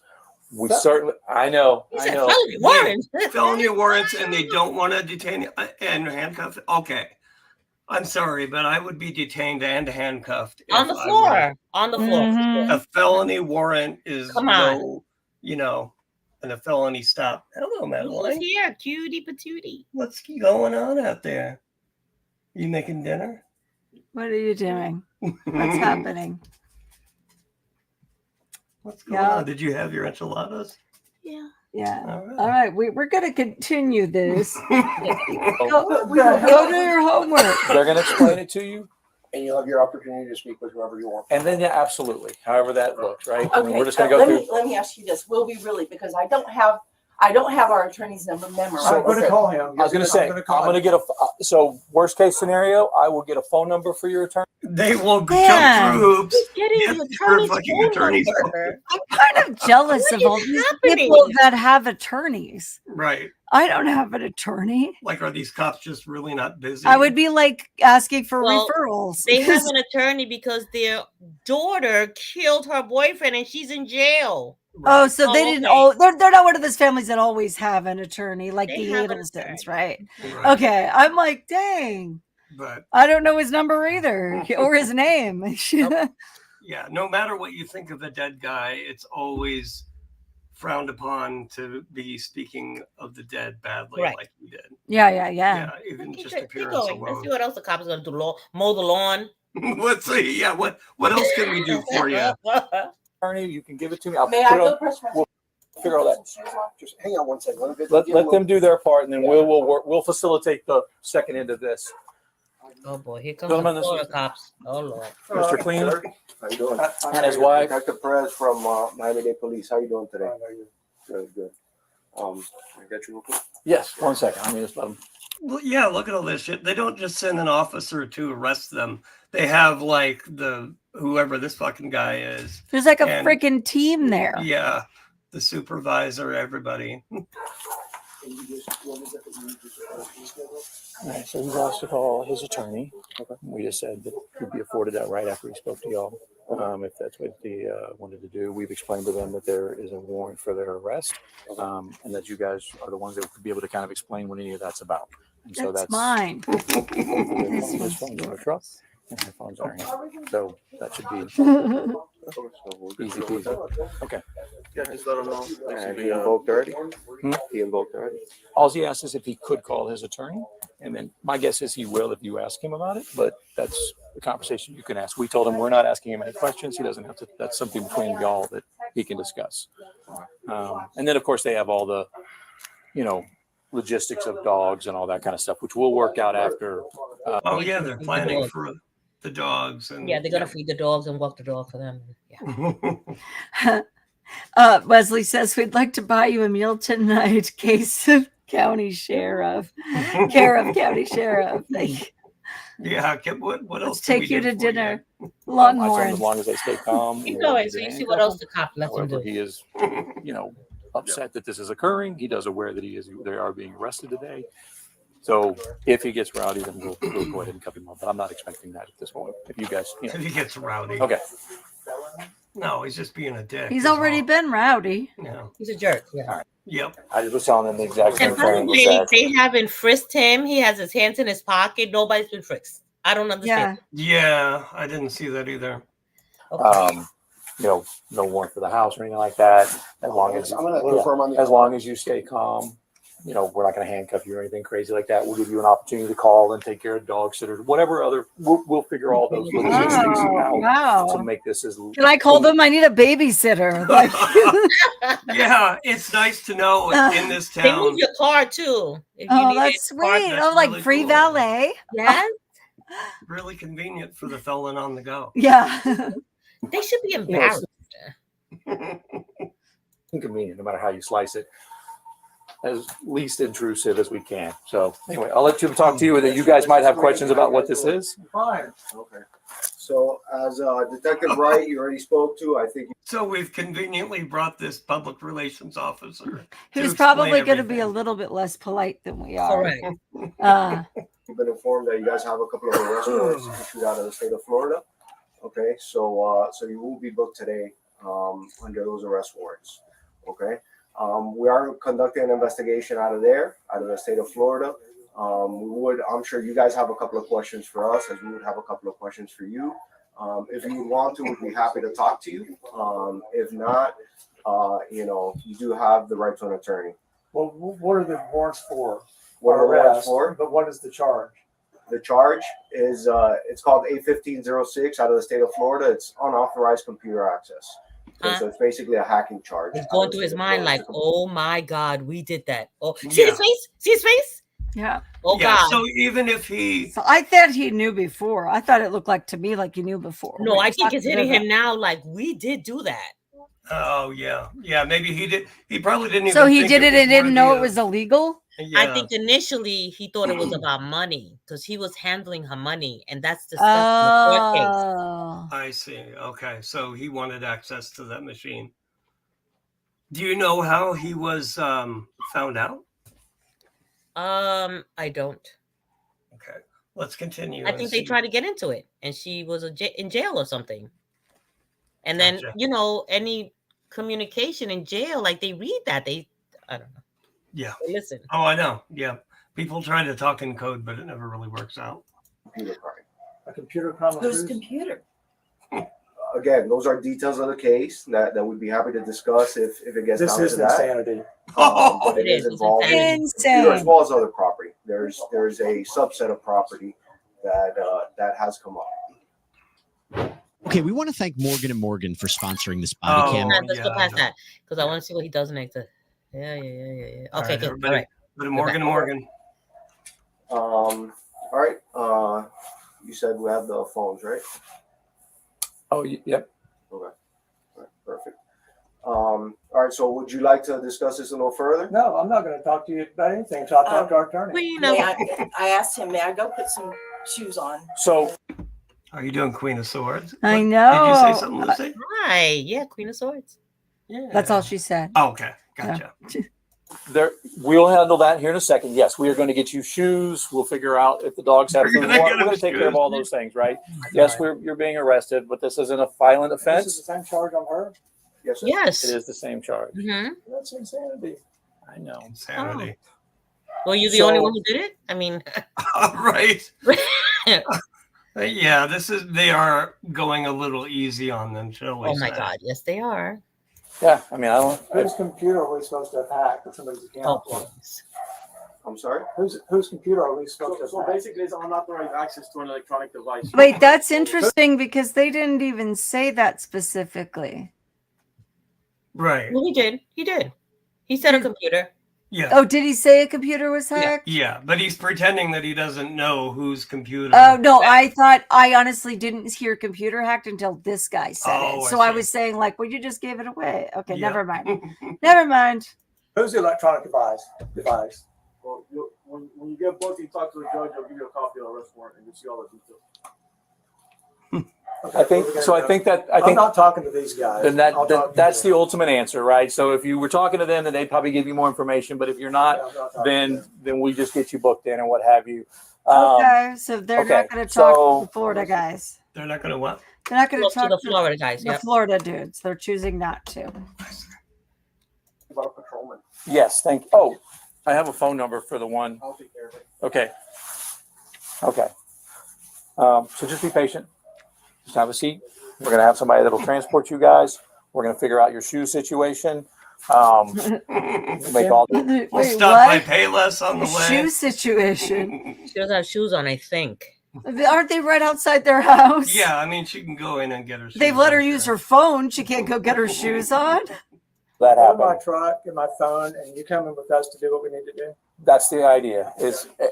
We certainly, I know. Felony warrants. Felony warrants, and they don't want to detain and handcuff. Okay. I'm sorry, but I would be detained and handcuffed On the floor. On the floor. Mm-hmm. A felony warrant is Come on. no, and a felony stop. Hello, Who's Madeline. here? Cutie patootie. What's going on out there? You making dinner? What are you doing? What's happening? What's going on? Did you have your enchiladas? Yeah. Yeah. All right. All right. We're going to continue this. Go do your homework. They're going to explain it to you. And you'll have your opportunity to speak with whoever you want. And then, yeah, absolutely. However that looks, right? I mean, Okay, we're just going to go through. let me ask you this. Will we really, because I don't have our attorney's number memorized. So- I'm going to call him. I was going to say, I'm going to get so worst case scenario, I will get a phone number for your attorney. They will Man. jump through hoops. Getting Get the your attorney's fucking phone attorney's number. I'm kind of jealous What of all is these happening? people that have attorneys. Right. I don't have an attorney. Like, are these cops just really not busy? I would be like asking for Well, referrals. They have an attorney because their daughter killed her boyfriend and she's in jail. Oh, so they Oh, didn't. okay. Oh, they're not one of those families that always have an attorney, like They the have an Adelsons, right? Right. Okay, I'm like, dang, But I don't know his number either or his name. yeah, no matter what you think of a dead guy, it's always frowned upon to be speaking of the dead badly, Right. like you did. Yeah. Yeah, even Keep just keep appearance going. Let's alone. see what else the cops are going to do. Mow the lawn. Let's see. Yeah, what else can we do for you? Attorney, you can give it to me. I'll May put I it go on. press my We'll figure all that. Just hang on one second. Let them do their part, and then we'll facilitate the second end of this. Oh boy, here comes Gentlemen, the this Florida is- cops. Oh Lord. Mr. Clean How you doing? and his wife. Detective Perez from Miami-Dade Police. How you doing today? Good. I got you real quick. Yes, 1 second. I mean, just let them. Well, yeah, look at all this shit. They don't just send an officer to arrest them. They have like whoever this fucking guy is. There's like a And- freaking team there. Yeah, the supervisor, everybody. All right, so he's asked to call his attorney. Okay. We just said that he'd be afforded that right after he spoke to y'all. If that's what they wanted to do, we've explained to them that there is a warrant for their arrest, and that you guys are the ones that would be able to kind of explain what any of that's about. And so That's that's mine. his phone's in our truck, and her phone's in our hand. So that should be easy peasy. Okay. Yeah, just let them know. He invoked already? Hmm? He invoked already? All he asked is if he could call his attorney, and then my guess is he will if you ask him about it. But that's the conversation you can ask. We told him we're not asking him any questions. He doesn't have to. That's something between y'all that he can discuss. And then of course they have all the, logistics of dogs and all that kind of stuff, which we'll work out after. Oh yeah, they're planning for the dogs, and Yeah, they're gonna feed the dogs and walk the dog for them. Yeah. Wesley says we'd like to buy you a meal tonight. Case of county sheriff. Care of county sheriff. Yeah, what Let's else? can we take you do to for dinner. I told him Longhorn. as long as they stay calm. Keep we won't going. need So to you see what handcuff else the cop lets him However, do. he is, upset that this is occurring. He does aware that they are being arrested today. So if he gets rowdy, then we'll go ahead and cuff him up. But I'm not expecting that at this point. If you guys, If he gets rowdy. Okay. No, he's just being a dick. He's is already all. been rowdy. Yeah. He's a jerk. Yeah. All right. Yep. I just was telling them the exact same And by the thing. way, they haven't frisked him. He has his hands in his pocket. Nobody's been frisked. I don't understand. Yeah, I didn't see that either. No warrant for the house or anything like that. As long as I'm gonna confirm on the- as long as you stay calm, we're not going to handcuff you or anything crazy like that. We'll give you an opportunity to call and take care of dog sitters, whatever other. We'll figure all those logistics out wow. to make this as. Can I call them? I need a babysitter. Like, Yeah, it's nice to know in this They town. move your car too. If you oh, need that's a car. sweet. That's Oh, like really free cool. valet. Yes. Really convenient for the felon on the go. Yeah. They should be embarrassed. Inconvenient, no matter how you slice it, as least intrusive as we can. So anyway, I'll let Jim talk to you, and then you guys might have questions about what this is. Fine. Okay. So as Detective Wright, you already spoke to, I think. So we've conveniently brought this public relations officer. Who's to probably explain going to be a everything. little bit less polite than we are. Correct. You've been informed that you guys have a couple of arrest warrants issued out of the state of Florida. Okay, so you will be booked today under those arrest warrants. Okay, we are conducting an investigation out of the state of Florida. I'm sure you guys have a couple of questions for us, as we would have a couple of questions for you. If you would want to, we'd be happy to talk to you. If not, you do have the right to an attorney. Well, what are the warrants for? What are the warrants for? But what is the charge? The charge is it's called A1506 out of the state of Florida. It's unauthorized computer access. Okay, so it's basically a hacking charge. It's going through his mind like, oh my God, we did that. Oh, see his face? See his face? Yeah. Oh God. So even if he, So I thought he knew before. I thought it looked like to me like he knew before. No, I think it's hitting him now. Like we did do that. oh yeah, maybe he did. He probably didn't even. So he think did it was and didn't worthy know it of- was illegal? Yeah. I think initially he thought it was about money because he was handling her money, and that's the stuff in the court case. Oh. I see. Okay, so he wanted access to that machine. Do you know how he was found out? I don't. Okay, let's continue. I and think they see. tried to get into it, and she was in jail or something. And then Gotcha. any communication in jail, like they read that I don't know. Yeah. They listen. Oh, I know. Yeah, people try to talk in code, but it never really works out. A computer crime. Whose computer? Again, those are details of the case that we'd be happy to discuss if it gets This down is to that. insanity. But it It is is. involved in Insane. computer as well as other property. There's a subset of property that has come up. Okay, we want to thank Morgan & Morgan for sponsoring this body cam. Let's go past that because I want to see what he does next. Yeah. Okay, All right, good. everybody. All right. But Morgan. All right. You said we have the phones, right? Oh, yep. Okay. All right, perfect. All right. So, would you like to discuss this a little further? No, I'm not going to talk to you about anything. So I'll talk to our attorney. Well, I asked him, may I go put some shoes on? So, Are you doing Queen of Swords? I What- know. Did you say something, Lucy? Hi. Yeah, Queen of Swords. Yeah. That's all she said. Oh, okay, gotcha. we'll handle that here in a second. Yes, we are going to get you shoes. We'll figure out if the dogs have We're food. gonna We're get going them to take care of shoes. all those things, right? Yes, you're being arrested, but this isn't a violent This is offense. the same charge on her. Yes. Sir. Yes. It is the same charge. Mm-hmm. That's insanity. I know. Insanity. Well, you the So- only one who did it? I mean, Right. Yeah, they are going a little easy on them, shall we oh my say. God. Yes, they are. Yeah, I mean, I don't. Whose computer are we supposed to have hacked with somebody's account? Oh, please. I'm sorry. Whose computer are we supposed to have So hacked? basically, it's unauthorized access to an electronic device. Wait, that's interesting because they didn't even say that specifically. Right. Well, he did. He said a computer. Yeah. Oh, did he say a computer was hacked? Yeah, but he's pretending that he doesn't know whose computer. Oh no, I honestly didn't hear computer hacked until this guy said Oh, it. I So I see. was saying like, well, you just gave it away. Okay, Yeah. never mind. Never mind. Who's the electronic device? Well, when you get booked, you talk to the judge. They'll give you a copy of the arrest warrant, and you see all the details. I think so. I think I'm not talking to these guys. then I'll talk to that's you. the ultimate answer, right? So if you were talking to them, then they'd probably give you more information. But if you're not, Yeah, I'm not talking to then we just get you booked in and what have you. Okay, so they're okay, not going to talk so- to the Florida guys. They're not going to what? They're not going Well, to to talk the to Florida guys. the Yep. Florida dudes. They're choosing not to. About a patrolman. Yes, thank you. Oh, I have a phone number for the one. I'll take care of it. Okay. Okay. So just be patient. Just have a seat. We're going to have somebody that'll transport you guys. We're going to figure out your shoe situation. Make all the, We'll Wait, stop by what? Payless on the way. Shoe situation. She doesn't have shoes on, I think. Aren't they right outside their house? Yeah, I mean, she can go in and get her shoes. They've let her I'm use sure. her phone. She can't go get her shoes on. that Go to my happened. truck, get my phone, and you come in with us to do what we need to do. That's the idea.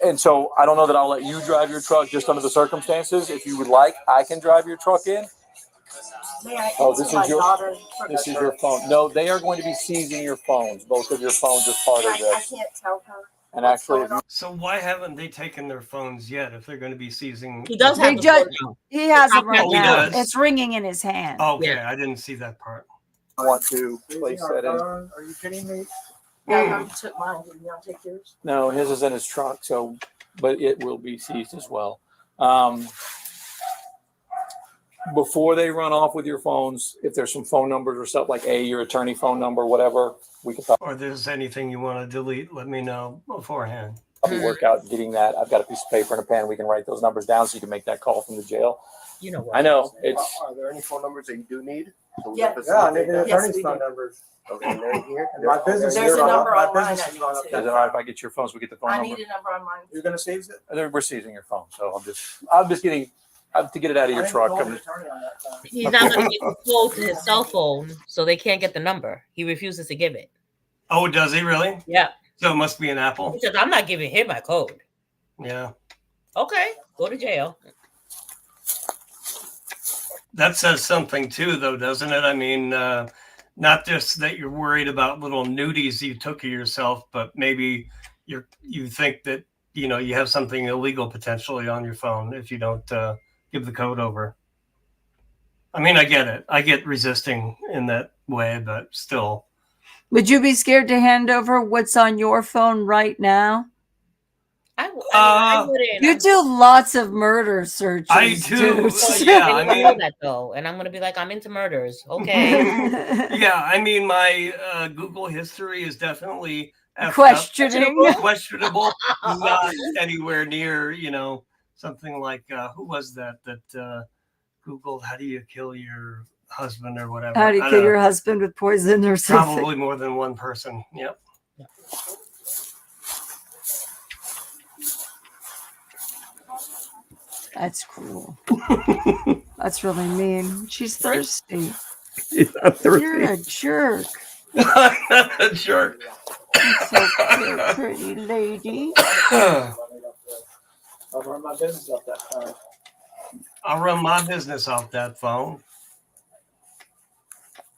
And so I don't know that I'll let you drive your truck just under the circumstances. If you would like, I can drive your truck in. May I Oh, answer this my is your daughter? this is your phone. No, they are going to be seizing your phones. Both of your phones as part of I this. can't tell her. And actually, if you- So why haven't they taken their phones yet if they're going to be seizing? He does They have the just- phone now. He has it Oh, right he now. does? It's ringing in his hand. Okay, Yeah. I didn't see that part. want to place that in. Are you kidding me? Yeah, you took mine. Did you not take yours? No, his is in his trunk. So, but it will be seized as well. Before they run off with your phones, if there's some phone numbers or stuff like your attorney phone number, whatever, we can talk. Or there's anything you want to delete, let me know beforehand. probably work out getting that. I've got a piece of paper and a pen. We can write those numbers down so you can make that call from the jail. You know what? I know it's. Are there any phone numbers that you do need? So we Yeah. can Yeah, I need facilitate the that? attorney's phone numbers. Okay, and they're here. And my business There's is a on number my online business I is need on up to- there. Is it all right if I get your phone so we get the phone I number? need a number on mine. You're gonna seize it? We're seizing your phone, so I'm just getting to get it out of your truck. He's not going to give a code to his cell phone, so they can't get the number. He refuses to give it. Oh, does he really? Yeah. So it must be an Apple. He says, I'm not giving him my code. Yeah. Okay, go to jail. That says something too, though, doesn't it? I mean, not just that you're worried about little nudies you took of yourself, but maybe you think that you have something illegal potentially on your phone if you don't give the code over. I mean, I get it. I get resisting in that way, but still. Would you be scared to hand over what's on your phone right now? I wouldn't. You do lots of murder searches. I do. dude. Yeah, I I mean, know that though, and I'm gonna be like, I'm into murders. Okay. yeah, I mean, my Google history is definitely effed up. Questionable, not anywhere near, something like who was that Googled how do you kill your husband or whatever. How do you kill your husband with poison or something? Probably more than one person. Yep. That's cruel. That's really mean. She's thirsty. She's not thirsty. You're a jerk. I'm not a jerk. You're so cute, pretty lady. I'll run my business off that phone. I'll run my business off that phone.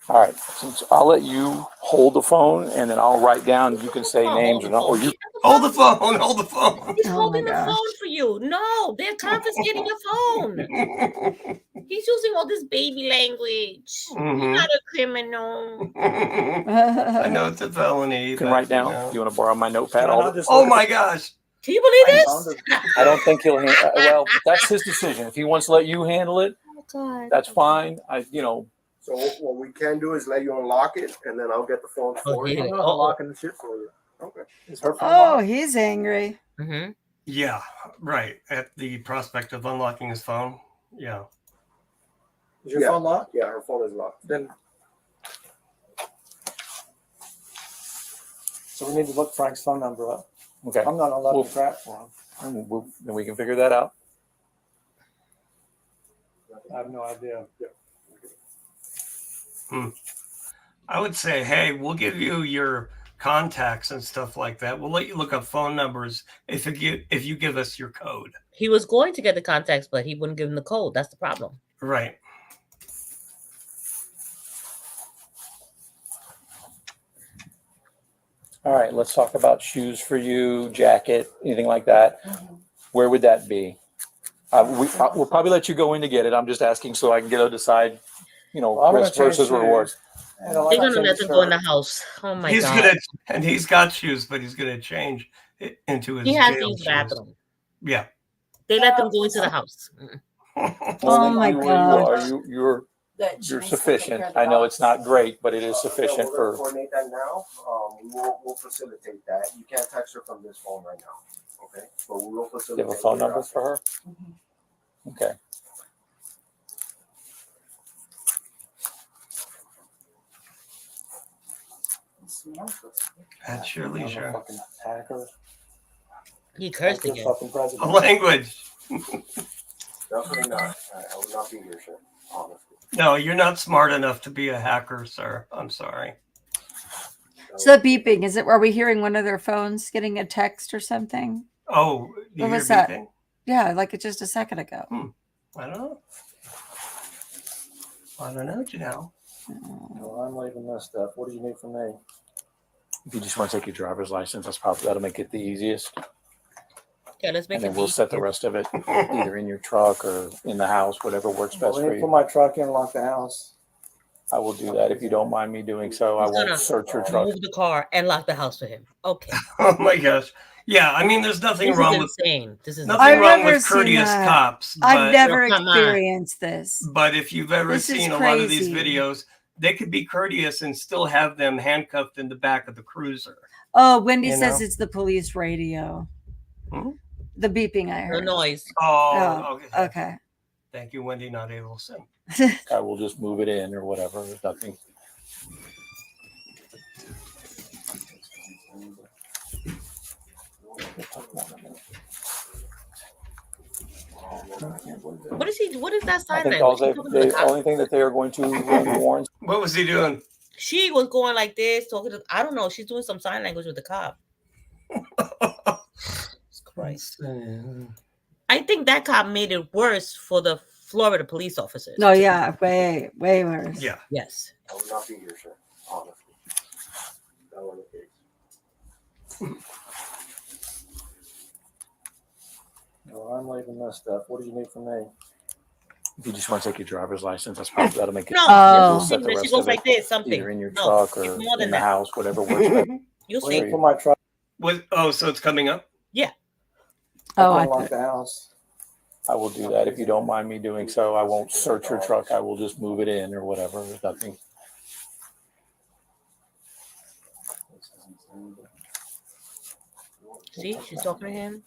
All right, since I'll let you hold the phone, and then I'll write down. You can say names or not, or you hold the phone. Hold the phone. He's holding the phone for you. No, they're confiscating your phone. He's using all this baby language. Mhm. You're not a criminal. I know it's a felony. You can write down. You want to borrow my notepad? Oh my gosh. Can you believe this? I don't think he'll. Well, that's his decision. If he wants to let you handle it, Oh God. that's fine. So what we can do is let you unlock it, and then I'll get the phone for you. I'm not unlocking the shit for you. Okay. Is her phone Oh, locked? he's angry. Mm-hmm. Yeah, right. At the prospect of unlocking his phone. Yeah. Is your phone locked? Yeah, her phone is locked. Then. So we need to look Frank's phone number up. Okay. I'm not unlocking the crap for him. Then we can figure that out. I have no idea. I would say, hey, we'll give you your contacts and stuff like that. We'll let you look up phone numbers if you give us your code. He was going to get the contacts, but he wouldn't give him the code. That's the problem. Right. All right, let's talk about shoes for you, jacket, anything like that. Where would that be? We'll probably let you go in to get it. I'm just asking so I can get to decide, risk versus reward. They're gonna let them go in the house. Oh my God. He's got shoes, but he's gonna change it into his. He has jail to use the shoes. bathroom. Yeah. They let them go into the house. Oh my God. You're sufficient. I know it's not great, but it is sufficient We're for. gonna coordinate that now. We'll facilitate that. You can't text her from this phone right now. Okay, but we will You facilitate. have a phone number for her? Okay. At your leisure. Fucking hacker. He cursed Like the again. fucking president. Language. Definitely not. I would not be here, sir. Honestly. No, you're not smart enough to be a hacker, sir. I'm sorry. So the beeping, is it, are we hearing one of their phones getting a text or something? Oh, you What hear was that? beeping? Yeah, like it just a second ago. I don't know. I don't know, Janelle. Well, I'm leaving this stuff. What do you need from me? If you just want to take your driver's license, that'll make it the easiest. Okay, let's make And then it we'll easy. set the rest of it either in your truck or in the house, whatever works best We for need to put you. my truck in, lock the house. I will do that if you don't mind me doing so. I He's won't gonna search your truck. move the car and lock the house for him. Okay. Oh my gosh. Yeah, I mean, there's nothing This wrong is with insane. This is nothing I've wrong never with seen courteous that. cops. I've but- never Come on. experienced this. But if you've ever This is seen a lot of these crazy. videos, they could be courteous and still have them handcuffed in the back of the cruiser. Oh, Wendy You says know? it's the police radio. The beeping I The heard. noise. Oh, okay. Okay. Thank you, Wendy. Not able to sing. I will just move it in or whatever. There's nothing. What is he? What is that I sign think language? the only thing that they are going to warn. What was he doing? She was going like this, talking to. I don't know. She's doing some sign language with the cop. Christ. I think that cop made it worse for the Florida police officers. No, yeah, way worse. Yeah. Yes. I would not be here, sir. Honestly. That was the case. Well, I'm leaving this stuff. What do you need from me? If you just want to take your driver's license, that's probably that'll make it. No, Set the she rest goes of like it this. Something either in your No, truck or it's more than in the that. house, whatever works. You'll Wait see. for my truck. What? Oh, so it's coming up? Yeah. Oh, I Unlock the house. I will do that if you don't mind me doing so. I won't search your truck. I will just move it in or whatever. There's nothing. See, she's talking to him.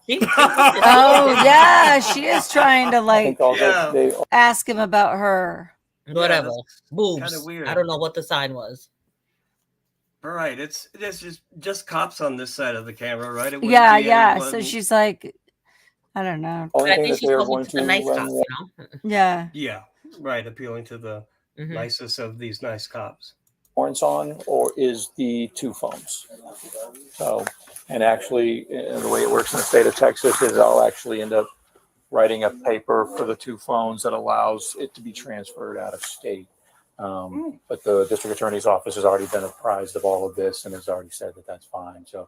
See? Oh yeah, she is trying to like they ask him about her. Whatever. Boobs. Kind of weird. I don't know what the sign was. All right, it's just cops on this side of the camera, right? It wouldn't Yeah, be yeah. anyone- So she's like, I don't know. Only I thing think that she's they are talking going to the nice cop, you know? Yeah. Yeah, right. Appealing to the nicest of these nice cops. warrants on, or is the two phones. So, and actually, the way it works in the state of Texas is I'll actually end up writing a paper for the two phones that allows it to be transferred out of state. But the district attorney's office has already been apprised of all of this and has already said that that's fine. So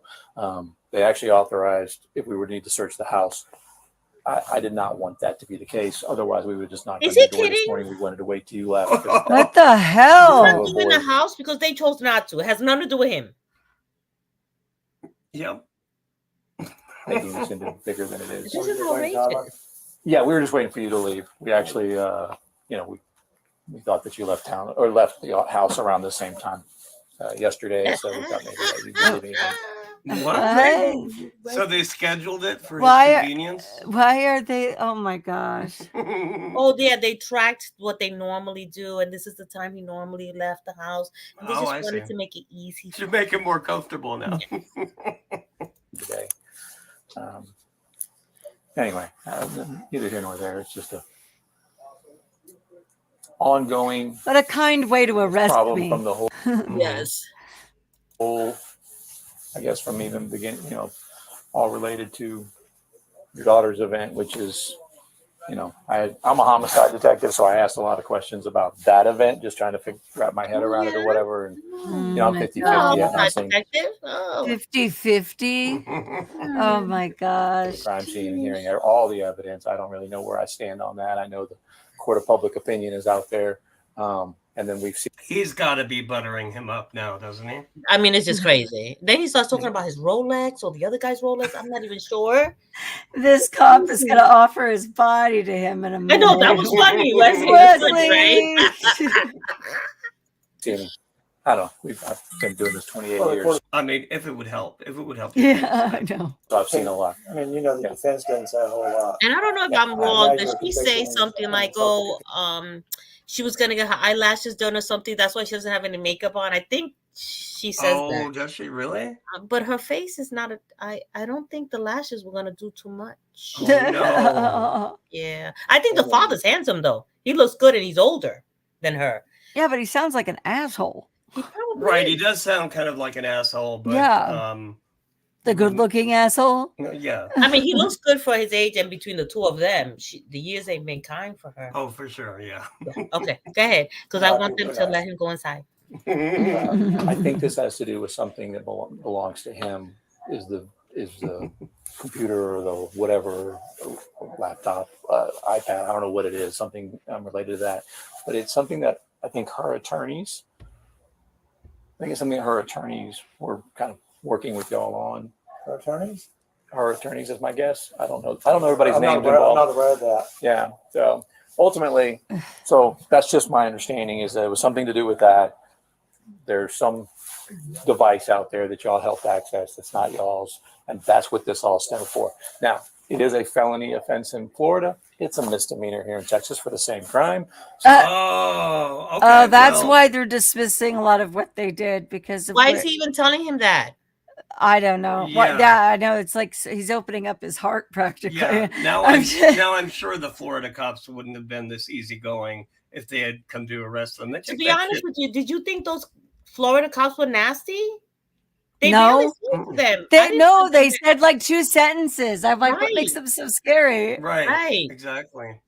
they actually authorized if we would need to search the house. I did not want that to be the case. Otherwise, we would just knock on Is the he door this kidding? morning. We wanted to wait till you left. What the hell? Not doing the house because they chose not to. It has nothing to do with him. Yep. Making this into bigger than it is. This is outrageous. Yeah, we were just waiting for you to leave. We actually, we thought that you left town or left the house around the same time yesterday. So we thought maybe that you'd be leaving. What? What? So they scheduled it for Why his are- convenience? Why are they? Oh my gosh. Oh yeah, they tracked what they normally do, and this is the time he normally left the house. And they Oh, just I wanted see. to make it easy. To make him more comfortable now. Today. Anyway, neither here nor there. It's just a ongoing What a kind way to arrest problem me. from the whole. Yes. Whole, I guess from even beginning, all related to your daughter's event, which is, I'm a homicide detective, so I asked a lot of questions about that event, just trying to wrap my head around it or whatever. And I'm 50-50. I'm not saying 50-50. Oh my gosh. crime scene and hearing all the evidence. I don't really know where I stand on that. I know the court of public opinion is out there. And then we've seen. He's got to be buttering him up now, doesn't he? I mean, it's just crazy. Then he starts talking about his Rolex or the other guy's Rolex. I'm not even sure. This cop is gonna offer his body to him in a minute. I know that was funny, Wesley. Wesley. I don't know. I've been doing this 28 years. I mean, if it would help. If it would help. Yeah, I know. So I've seen a lot. I mean, the defense doesn't say a whole lot. And I don't know if I'm wrong. Did she say something like, "Oh, she was gonna get her eyelashes done or something. That's why she doesn't have any makeup on." I think she says Oh, that. does she really? But her face is not. I don't think the lashes were gonna do too much. Oh, no. Yeah, I think the father's handsome though. He looks good and he's older than her. Yeah, but he sounds like an asshole. Right, he does sound kind of like an asshole, but Yeah. The good-looking asshole. yeah. I mean, he looks good for his age, and between the two of them, the years ain't been kind for her. Oh, for sure, yeah. Okay, go ahead, because I want them to let him go inside. I think this has to do with something that belongs to him. Is the computer or the whatever laptop, iPad? I don't know what it is. Something related to that, but it's something that I think her attorneys. I think it's something that her attorneys were kind of working with y'all on. Her attorneys? Her attorneys is my guess. I don't know. I don't know everybody's names I'm involved. not aware of that. Yeah. So ultimately, so that's just my understanding is that it was something to do with that. There's some device out there that y'all helped access that's not y'all's, and that's what this all stemmed for. Now, it is a felony offense in Florida. It's a misdemeanor here in Texas for the same crime. Okay. That's why they're dismissing a lot of what they did because of Why is he even telling him that? I don't know. Yeah. Yeah, I know. It's like he's opening up his heart practically. Yeah. Now I'm sure the Florida cops wouldn't have been this easygoing if they had come to arrest them. To be honest with you, did you think those Florida cops were nasty? They No. barely spoke to them. They said like 2 sentences. I'm like, what makes them so scary? Right. Exactly.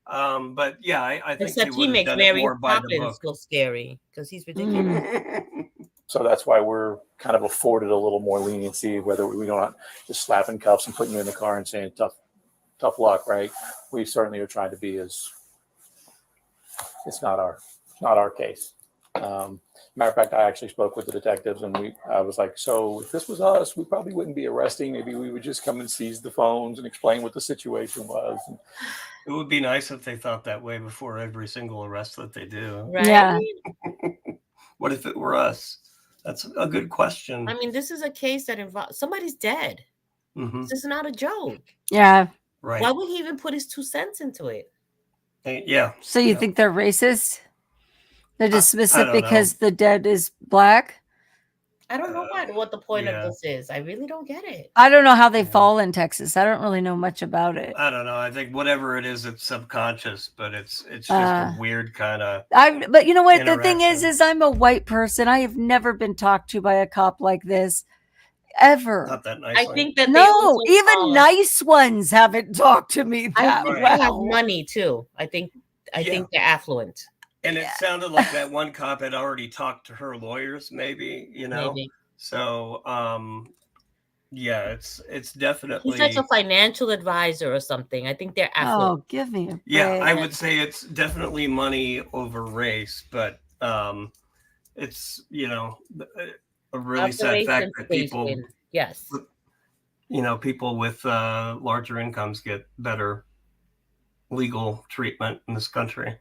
But yeah, I think Except he he would have makes done it Mary more by the Poppins book. look scary because he's ridiculous. So that's why we're kind of afforded a little more leniency, whether we don't just slapping cuffs and putting you in the car and saying tough luck, right? We certainly are trying to be as, it's not our case. Matter of fact, I actually spoke with the detectives and I was like, so if this was us, we probably wouldn't be arresting. Maybe we would just come and seize the phones and explain what the situation was. It would be nice if they thought that way before every single arrest that they do. Right? Yeah. What if it were us? That's a good question. I mean, this is a case that involves somebody's dead. Mhm. This is not a joke. Yeah. Right. Why would he even put his 2 cents into it? Yeah. So you think they're racist? They dismiss I it don't because the dead is black? I don't know what the point of this is. I really don't get it. I don't know how they fall in Texas. I don't really know much about it. I don't know. I think whatever it is, it's subconscious, but it's just a weird kind of. But you know what? The thing is I'm a white person. I have never been talked to by a cop like this. Ever. Not that nice. I think that no, even nice ones haven't talked to me I that think well. they have money too. I think they're affluent. And it sounded like that one cop had already talked to her lawyers, maybe, Maybe. So, yeah, it's definitely. He's like a financial advisor or something. I think they're affluent. Oh, give me a break. Yeah, I would say it's definitely money over race, but it's a really sad fact that people, yes, people with larger incomes get better legal treatment in this country.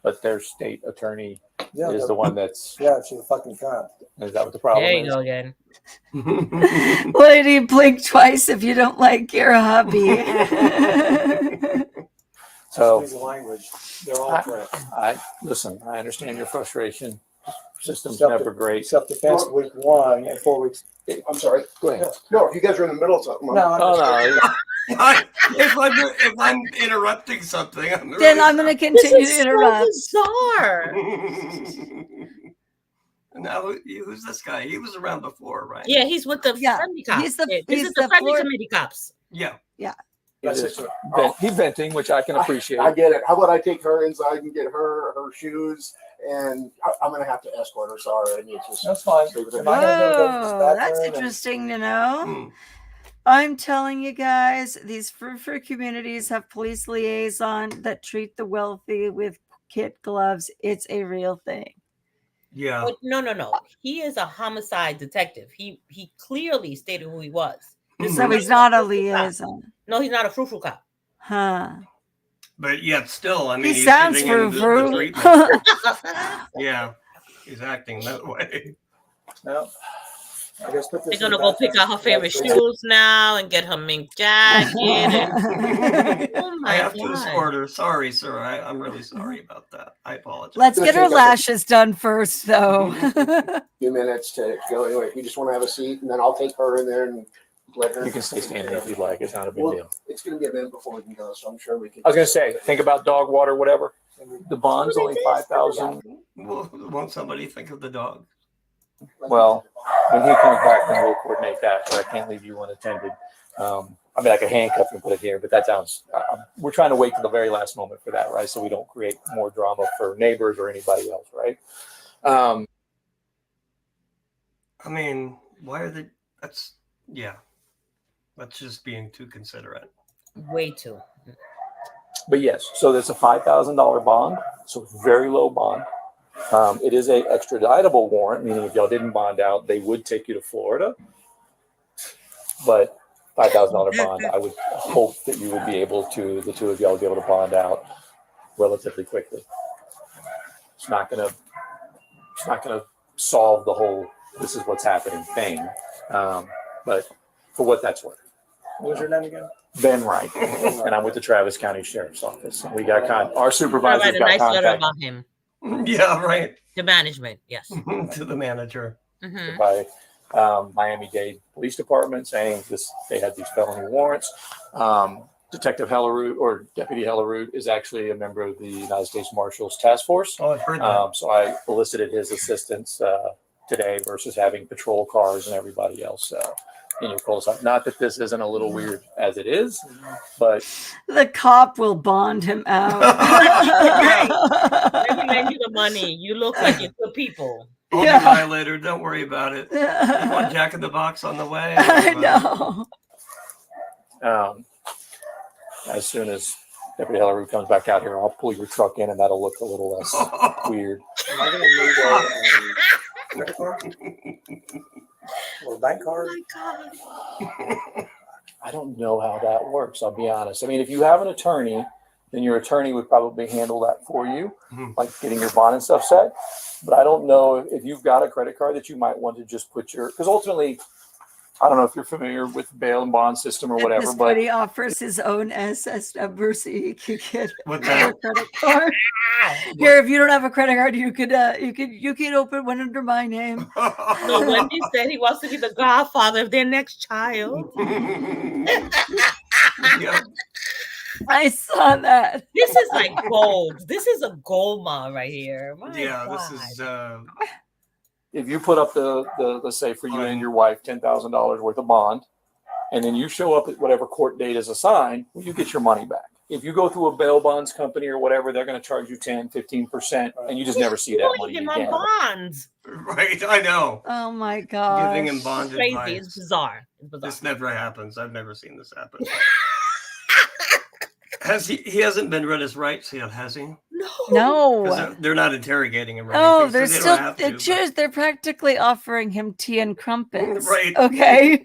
But their state attorney Yeah, is the one that's. Yeah, she's a fucking cop. Is that what the problem There is? you go again. Why do you blink twice if you don't like your hubby? So Excuse the language. They're all correct. I understand your frustration. System's Except never the- great. Except the past week 1 and 4 weeks. I'm sorry. Go ahead. No, you guys are in the middle of something. No. If I'm interrupting something, Then I'm going to continue to interrupt. So bizarre. Now, who's this guy? He was around before, right? Yeah, he's with the friendly cops. He's This he's is the friendly Florida- committee cops. Yeah. Yeah. He's venting, which I can appreciate. I get it. How about I take her inside and get her shoes, and I'm going to have to escort her. Sorry, I need to. That's fine. Oh, that's interesting to know. I'm telling you guys, these frou-frou communities have police liaison that treat the wealthy with kid gloves. It's a real thing. Yeah. But no. He is a homicide detective. He clearly stated who he was. So he's not a liaison. No, he's not a frou-frou cop. Huh. But yet still, I mean, He he's sounds giving him the frou-frou. treatment. Yeah, he's acting that way. No. I guess put this They're gonna in go the pick out her favorite shoes now and get her mink jacket. Oh my I have to God. escort her. Sorry, sir. I'm really sorry about that. I apologize. Let's get her lashes done first, though. Few minutes to go. Anyway, if you just want to have a seat, and then I'll take her in there and let her. You can stay standing if you'd like. It's not a big Well, deal. It's going to be a minute before we can go, so I'm sure we can. I was going to say, think about dog water, whatever. The bond's only $5,000. Well, won't somebody think of the dog? Well, when he comes back, then we'll coordinate that. But I can't leave you unattended. I mean, I could handcuff and put it here, but that sounds. We're trying to wait to the very last moment for that, right? So we don't create more drama for neighbors or anybody else, right? I mean, why are they? That's just being too considerate. Way too. But yes, so there's a $5,000 bond, so very low bond. It is a extraditable warrant, meaning if y'all didn't bond out, they would take you to Florida. But $5,000 bond, I would hope that you would be able to, the two of y'all, be able to bond out relatively quickly. It's not gonna solve the whole "this is what's happening" thing. But for what that's worth. What was your name again? Ben Wright, and I'm with the Travis County Sheriff's Office. We got our I'll supervisors write a got nice letter contact about him. Yeah, right. The management, yes. To the manager. By Miami-Dade Police Department saying they had these felony warrants. Detective Hellerud or Deputy Hellerud is actually a member of the United States Marshals Task Force. Oh, I've heard that. So I elicited his assistance today versus having patrol cars and everybody else in your cul-de-sac. Not that this isn't a little weird as it is, but the cop will bond him out. Let me lend you the money. You look like you're good people. I'll deny later. Don't worry about it. You want Jack in the Box on the way? I know. As soon as Deputy Hellerud comes back out here, I'll pull your truck in, and that'll look a little less weird. Am I going to need a credit card? Or a bank card? Oh my God. I don't know how that works. I'll be honest. I mean, if you have an attorney, then your attorney would probably handle that for you, like getting your bond and stuff set. But I don't know if you've got a credit card that you might want to just put because ultimately, I don't know if you're familiar with the bail and bond system or whatever, This but buddy offers his own SS number so he can get What's a that? credit card. Here, if you don't have a credit card, you could open one under my name. No, Wendy said he wants to be the godfather of their next child. Yep. I saw that. This is like gold. This is a gold mine right here. My Yeah, God. this is. if you put up the let's say for you and your wife $10,000 worth of bond, and then you show up at whatever court date is assigned, well, you get your money back. If you go through a bail bonds company or whatever, they're going to charge you 10-15%, and you just never see that money again. Bonds. Right, I know. Oh my God. Giving him bond It's crazy. advice. It's bizarre. It's bizarre. This never happens. I've never seen this happen. He hasn't been read his rights yet, has he? No. 'Cause they're not interrogating him. Or Oh, anything, they're so they still. don't have to, They're practically offering him tea and crumpets. Right. Okay.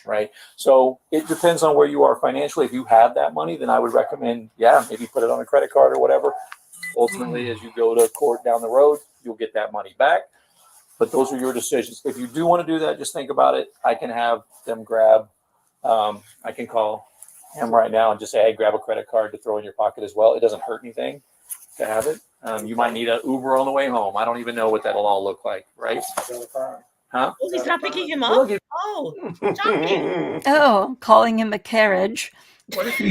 Right. So it depends on where you are financially. If you have that money, then I would recommend, maybe put it on a credit card or whatever. Ultimately, as you go to court down the road, you'll get that money back. But those are your decisions. If you do want to do that, just think about it. I can have them grab, I can call him right now and just say, hey, grab a credit card to throw in your pocket as well. It doesn't hurt anything to have it. You might need an Uber on the way home. I don't even know what that'll all look like, right? Huh? Oh, he's not picking him up? Oh, shocking. Oh, calling him a carriage. What if he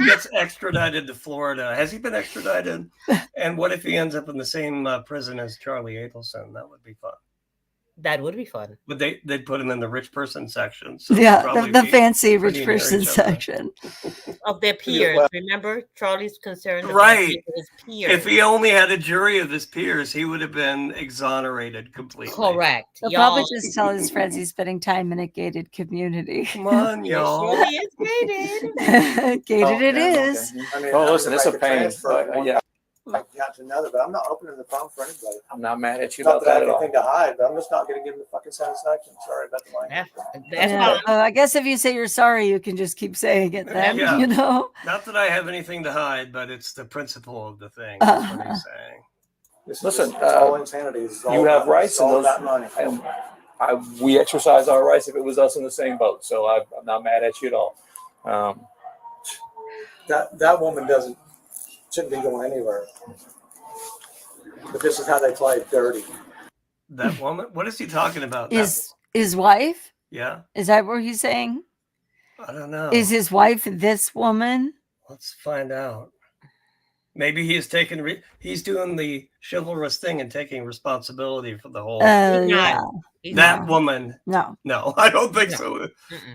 gets extradited to Florida? Has he been extradited? And what if he ends up in the same prison as Charlie Abelson? That would be fun. That would be fun. But they'd put him in the rich person section. So the fancy rich person section. Of their peers. Remember, Charlie's concerned about his peers. If he only had a jury of his peers, he would have been exonerated completely. Correct. He'll probably just tell his friends he's spending time in a gated community. Come on, y'all. It surely is gated. Gated it is. I mean, Oh, listen, it's a pain. Yeah. I got to another, but I'm not opening the phone for anybody. I'm not mad at you Not about that I that have at all. anything to hide, but I'm just not going to give them the fucking satisfaction. Sorry about the language. Yeah. I guess if you say you're sorry, you can just keep saying it then, Yeah. you know? Not that I have anything to hide, but it's the principle of the thing. That's what he's saying. Listen, It's all insanity. It's all you have about- rights, it's all and those about money. we exercise our rights if it was us in the same boat. So I'm not mad at you at all. That woman shouldn't be going anywhere. But this is how they play dirty. That woman? What is he talking about? His wife? Yeah. Is that what he's saying? I don't know. Is his wife this woman? Let's find out. Maybe he's doing the chivalrous thing and taking responsibility for the whole. Yeah. That woman. No, I don't think so.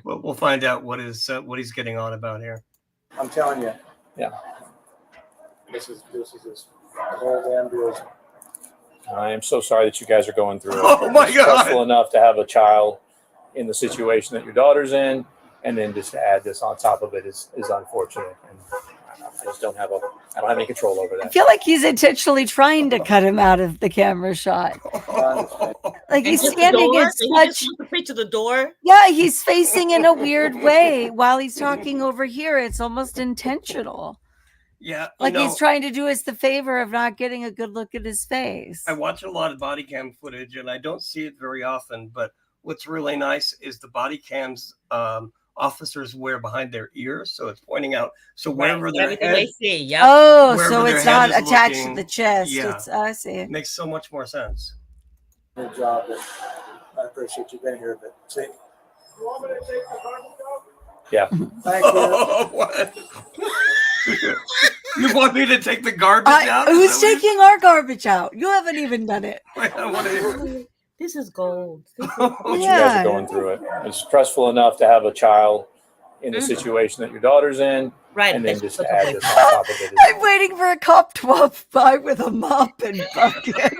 We'll find out what he's getting on about here. I'm telling you. Yeah. This is this whole damn deal. I am so sorry that you guys are going through it. Oh my It's God. stressful enough to have a child in the situation that your daughter's in, and then just to add this on top of it is unfortunate. And I just don't have any control over I that. feel like he's intentionally trying to cut him out of the camera shot. Like he's standing in such. To the door. Yeah, he's facing in a weird way while he's talking over here. It's almost intentional. Yeah. Like he's trying to do us the favor of not getting a good look at his face. I watch a lot of body cam footage and I don't see it very often, but what's really nice is the body cams officers wear behind their ears, so it's pointing out. So wherever their everything head, they see, yep. Oh, wherever so their it's head not is attached looking, to the chest. Yeah, It's, I see. it makes so much more sense. Good job. I appreciate you being here, but see. You want me to take the garbage out? Yeah. Thank you. Oh, what? You want me to take the garbage out? Who's taking our garbage out? You haven't even done it. This is gold. This is You guys are going through it. It's stressful enough to have a child in the situation that your daughter's in, right? And then just add this on top of it. I'm waiting for a cop to walk by with a mop and bucket.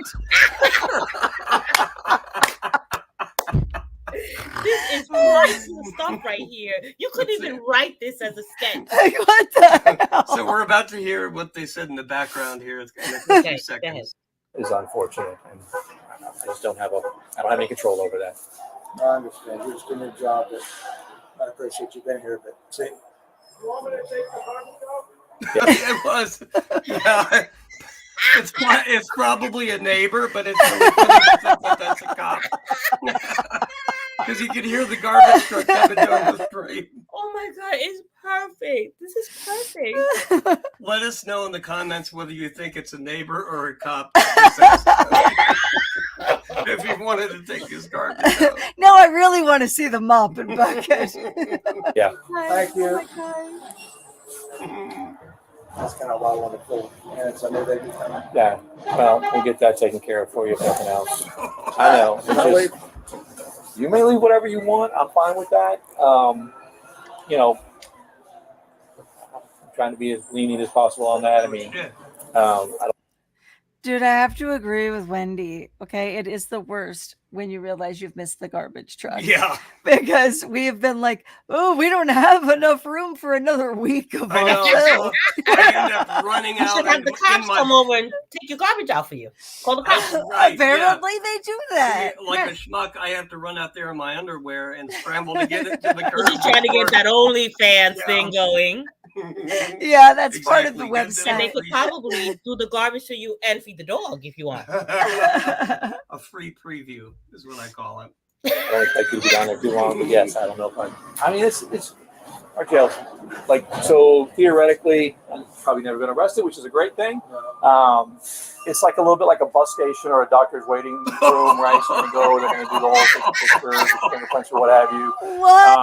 This is priceless stuff right here. You couldn't even write this as a sketch. What the hell? So we're about to hear what they said in the background here. It's going to take a few seconds. Is unfortunate, and I just don't have any control over that. I understand. You're just doing your job. But I appreciate you being here, but see. You want me to take the garbage out? Yeah. It was. Yeah. It's probably a neighbor, but it's really funny that that's a cop. Because you can hear the garbage truck coming down the street. Oh my God, it's perfect. This is perfect. Let us know in the comments whether you think it's a neighbor or a cop. If you wanted to take his garbage out. No, I really want to see the mop and bucket. Yeah. Thank you. Oh my God. That's kind of why I wanted to pull. And so I knew they'd be coming. Yeah. Well, we'll get that taken care of for you if nothing else. I know. It's just, you may leave whatever you want. I'm fine with that. You know, I'm trying to be as lenient as possible on that. I mean, I don't. Dude, I have to agree with Wendy. Okay, it is the worst when you realize you've missed the garbage truck. Yeah. Because we have been like, oh, we don't have enough room for another week of I know. fill. I end up running You out. should have the cops come over and take your garbage out for you. Call the cops. Right, Apparently they do that. Like a schmuck, I have to run out there in my underwear and scramble to get it to the curb. She's trying to get that OnlyFans thing going. Yeah, that's part of the website. And they could probably do the garbage for you and feed the dog if you want. A free preview is what I call it. I don't expect you to be down there too long, but yes, I don't know if I mean, it's our jails. Like, so theoretically, I'm probably never been arrested, which is a great thing. It's like a little bit like a bus station or a doctor's waiting room, right? So you go, they're going to do the whole picture, fingerprints or what have you. What?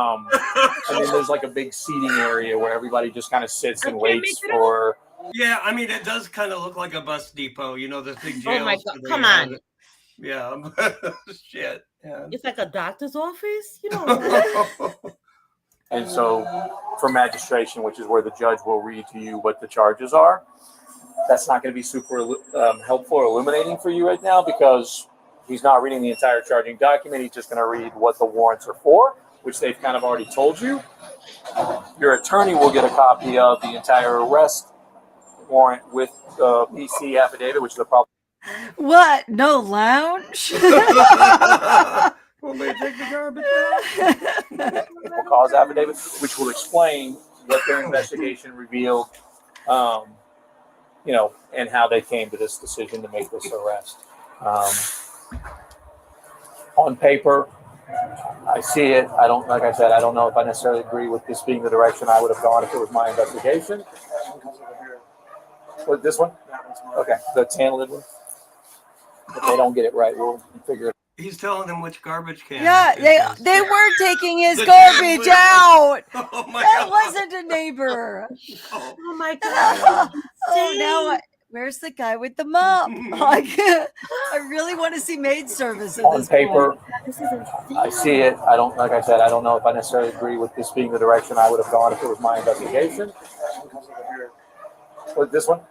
And then there's like a big seating area where everybody just kind of sits and waits for. Yeah, I mean, it does kind of look like a bus depot, you know, the big jails. Oh my God, come on. Yeah, shit. Yeah. It's like a doctor's office, you know. And so for magistration, which is where the judge will read to you what the charges are, that's not going to be super helpful or illuminating for you right now because he's not reading the entire charging document. He's just going to read what the warrants are for, which they've kind of already told you. Your attorney will get a copy of the entire arrest warrant with the PC affidavit, which is a problem. What? No lounge? Will they take the garbage Probable cause affidavit, which will explain what their investigation revealed, you know, and how they came to this decision to make this arrest. On paper, I see it. I don't, like I said, I don't know if I necessarily agree with this being the direction I would have gone if it was my investigation. What, this one? Okay, the tan-lid one. If they don't get it right, we'll figure it out. He's telling them which garbage can. Yeah, they were taking his garbage out. Oh my that God. wasn't a neighbor. Oh my God. Oh, now where's the guy with the mop? Like, I really want to see maid service at On this paper, point. I see it. I don't, like I said, I don't know if I necessarily agree with this being the direction I would have gone if it was my investigation. What, this one?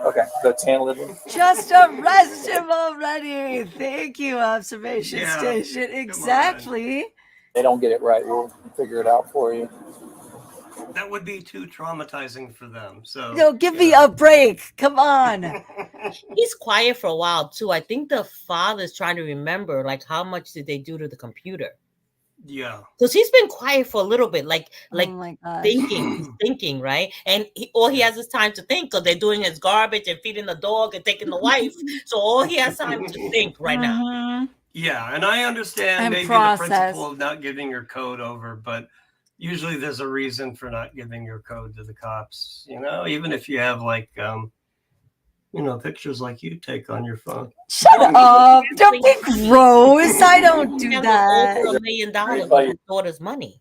Okay, the tan-lid one. Just arrest him already. Thank you, observation Yeah, station. Exactly. They don't get it right, we'll figure it out for you. That would be too traumatizing for them. So No, give me a break. Come on. He's quiet for a while too. I think the father's trying to remember, like, how much did they do to the computer? Yeah. Because he's been quiet for a little bit, like Oh my gosh. thinking, right? And all he has is time to think because they're doing his garbage and feeding the dog and taking the wife. So all he has time to think right now. Mhm. Yeah, and I understand And maybe process. the principle of not giving your code over, but usually there's a reason for not giving your code to the cops. You know, even if you have like pictures like you take on your phone. Shut up! Don't be gross. I don't do that. Over $1 million with his daughter's money.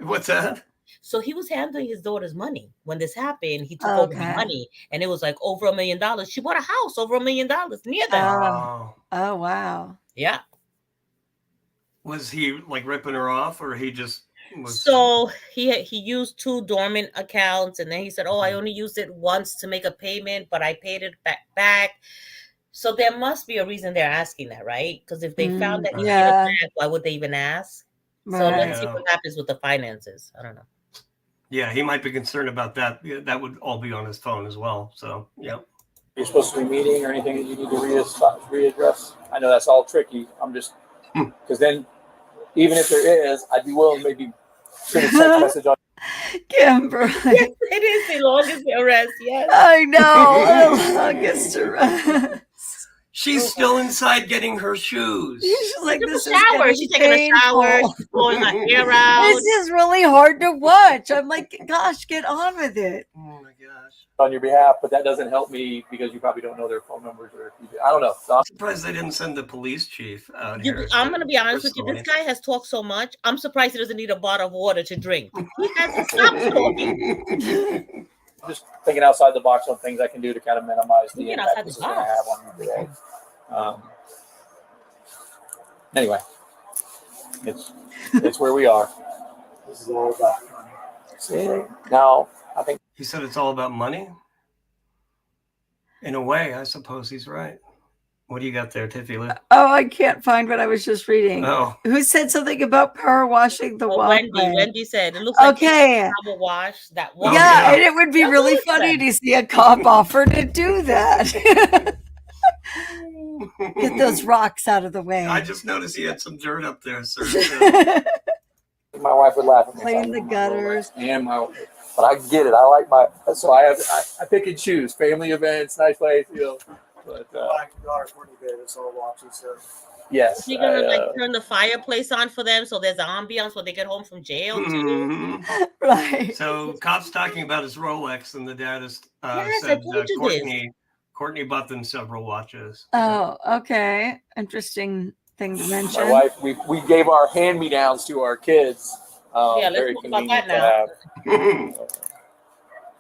What's that? So he was handling his daughter's money when this happened. He took over the money, and it was like over $1 million. She bought a house over $1 million near them. Oh wow. Yeah. Was he like ripping her off, or he just was? So he used 2 dormant accounts, and then he said, "Oh, I only used it once to make a payment, but I paid it back." So there must be a reason they're asking that, right? Because if they found that he paid it back, why would they even ask? So let's see what happens with the finances. I don't know. Yeah, he might be concerned about that. Yeah, that would all be on his phone as well. So yeah. You're supposed to be meeting or anything that you need to readdress? I know that's all tricky. I'm just because then, even if there is, I'd be willing to maybe send a text message on. Kimberly. Yes, it is the longest arrest. Yes, I know. The longest arrest. She's still inside getting her shoes. She's like, this is shower. She's taking a shower. She's blowing her hair out. This is really hard to watch. I'm like, gosh, get on with it. Oh my gosh. On your behalf, but that doesn't help me because you probably don't know their phone numbers, or if you do. I don't know. So I'm surprised they didn't send the police chief out here. I'm going to be honest with you. This guy has talked so much. I'm surprised he doesn't need a bottle of water to drink. He hasn't stopped talking. just thinking outside the box on things I can do to kind of minimize the Thinking impact outside this the is going to have on you today. Anyway, it's where we are. This is all about money. See, now I think he said it's all about money. In a way, I suppose he's right. What do you got there, Tiffy? Oh, I can't find what I was just reading. Oh. Who said something about power washing the walkway? Wendy said it looks like okay. Power wash that. Yeah, and it would be really funny to see a cop offer to do that. Get those rocks out of the way. I just noticed he had some dirt up there, sir. my wife would laugh at me. Clean the gutters. And but I get it. I like so I pick and choose family events, nice place, But my daughter Courtney did it, so watching so. Yes. You're gonna turn the fireplace on for them, so there's an ambiance when they get home from jail too. Mm-hmm. Right. So, cops talking about his Rolex, and the dad has Yes, said I told you Courtney bought them several watches. Oh, okay. Interesting thing to mention. My wife, we gave our hand-me-downs to our kids. Let's very talk about convenient that to have.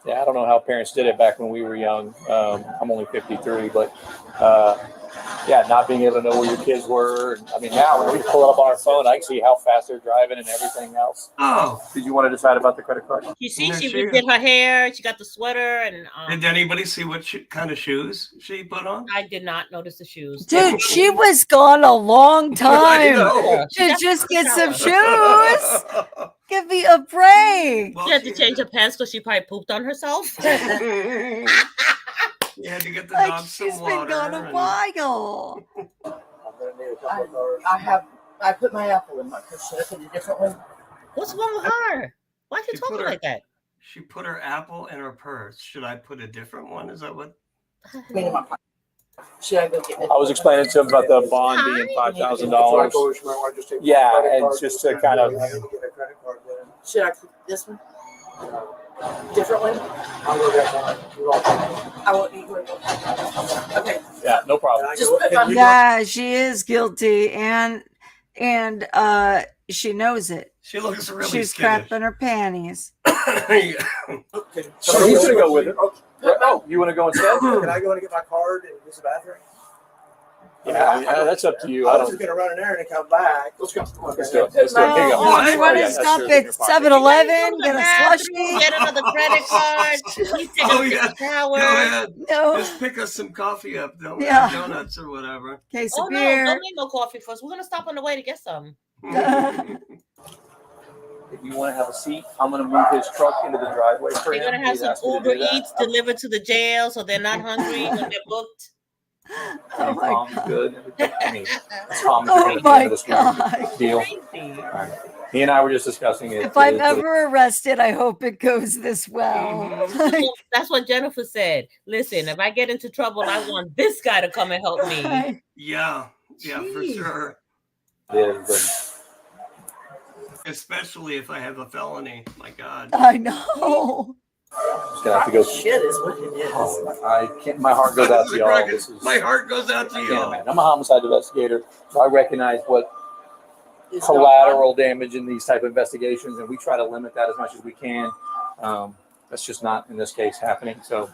Yeah, I don't know how parents did it back when we were young. I'm only 53, but not being able to know where your kids were. I mean, now when we pull it up on our phone, I can see how fast they're driving and everything else. Oh, did you want to decide about the credit card? You see, she redid her hair. She got the sweater, and did anybody see what kind of shoes she put on? I did not notice the shoes. Dude, she was gone a long time to just get some shoes. Give me a break. She had to change her pants because she probably pooped on herself. You had to get the dog some she's water. Been gone a while. I put my apple in my purse. Should I put a different one? What's wrong with her? Why she talking like that? She put her apple in her purse. Should I put a different one? Is that what? Should I go get it? I was explaining to him about the bond being $5,000. Yeah, and just to kind of. Should I put this one? Different one? I won't need one. Okay. Yeah, no problem. Yeah, she is guilty, and she knows it. She looks really. She's skittish. crapping her panties. So he's gonna go with it. Oh, you want to go instead? Can I go and get my card and use the bathroom? Yeah, that's up to you. I was just gonna run an errand and come back. Let's go. Let's do it. Let's do it. Here you go. Oh, you want to stop at 7-Eleven, get a slushie? Get another credit card. He's taking a shower. Go ahead. No. Just pick us some coffee up. Don't Yeah. donuts or whatever. Case Oh of no, beer. don't need no coffee first. We're gonna stop on the way to get some. If you want to have a seat, I'm going to move his truck into the driveway for him. They're gonna have some Uber Eats delivered to the jail, so they're not hungry when they're booked. Oh my God. Good. Oh my God. Deal. Crazy. All right. He and I were just discussing it. If I'm ever arrested, I hope it goes this well. Well, that's what Jennifer said. Listen, if I get into trouble, I want this guy to come and help me. Yeah, for sure. Yeah, Especially if I have a felony. My God. I know. Just gonna have to go. Shit is what it is. Oh, I can't. My heart goes out to y'all. My heart goes out to Yeah, y'all. man. I'm a homicide investigator, so I recognize what collateral damage in these type of investigations, and we try to limit that as much as we can. That's just not in this case happening. So,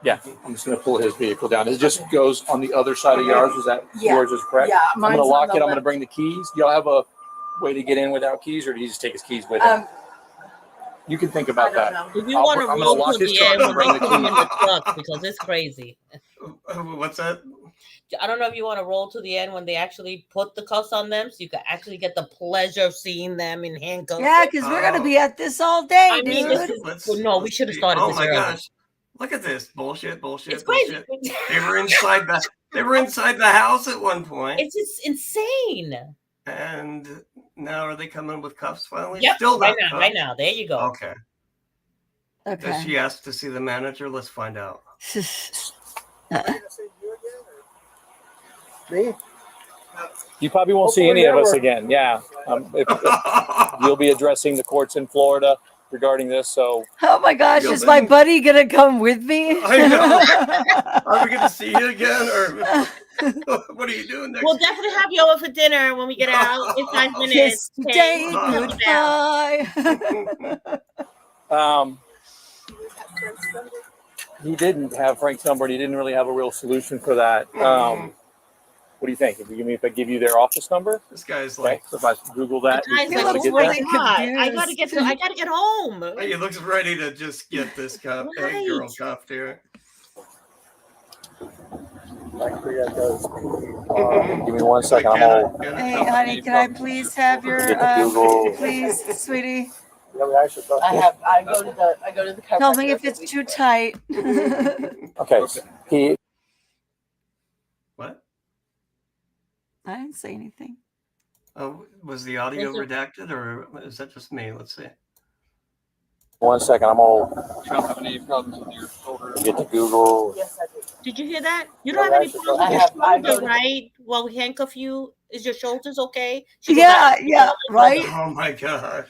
yeah, I'm just going to pull his vehicle down. It just goes on the other side of yours. Is that yours is correct? Yeah, I'm going to lock it. I'm going to bring the keys. Do y'all have a way to get in without keys, or do you just take his keys with him? You can think about that. If you want to I'm roll going to lock to his the truck end and when bring they the put him in the keys. truck, because it's crazy. What's that? I don't know if you want to roll to the end when they actually put the cuffs on them, so you can actually get the pleasure of seeing them in handcuffs. Yeah, because we're gonna be at this all day, I mean, dude. no, we should have started Oh this my early. gosh. Look at this. Bullshit. It's crazy. They were inside the house at one point. It's just insane. And now are they coming with cuffs finally? Yep, Still right not now, cuffs. right now. There you go. Okay. Okay. Does she ask to see the manager? Let's find out. Me? You probably won't see any of us again. Yeah. If you'll be addressing the courts in Florida regarding this. So. Oh my gosh, is my buddy gonna come with me? I know. Are we going to see you again, or what are you doing next? We'll definitely have you over for dinner when we get out in 5 minutes. Kiss Okay? day, goodbye. He didn't have Frank's number, and he didn't really have a real solution for that. What do you think? If I give you their office number? This guy's okay, like, so if I Google that, Guys, you like, able to oh get my that? God, I gotta get home. he looks ready to just get this girl cuffed here. Give me 1 second. I'm all. Hey, honey, can I please have your please, sweetie? I go to the chiropractor. Tell me if it's too tight. Okay. He. What? I didn't say anything. Oh, was the audio redacted, or is that just me? Let's see. 1 second. I'm all. You don't have any problems with your shoulder? Get to Google. Yes, I do. Did you hear that? You don't have any problems with your shoulder, right? While we handcuff you, is your shoulders okay? Yeah, right. Oh my gosh.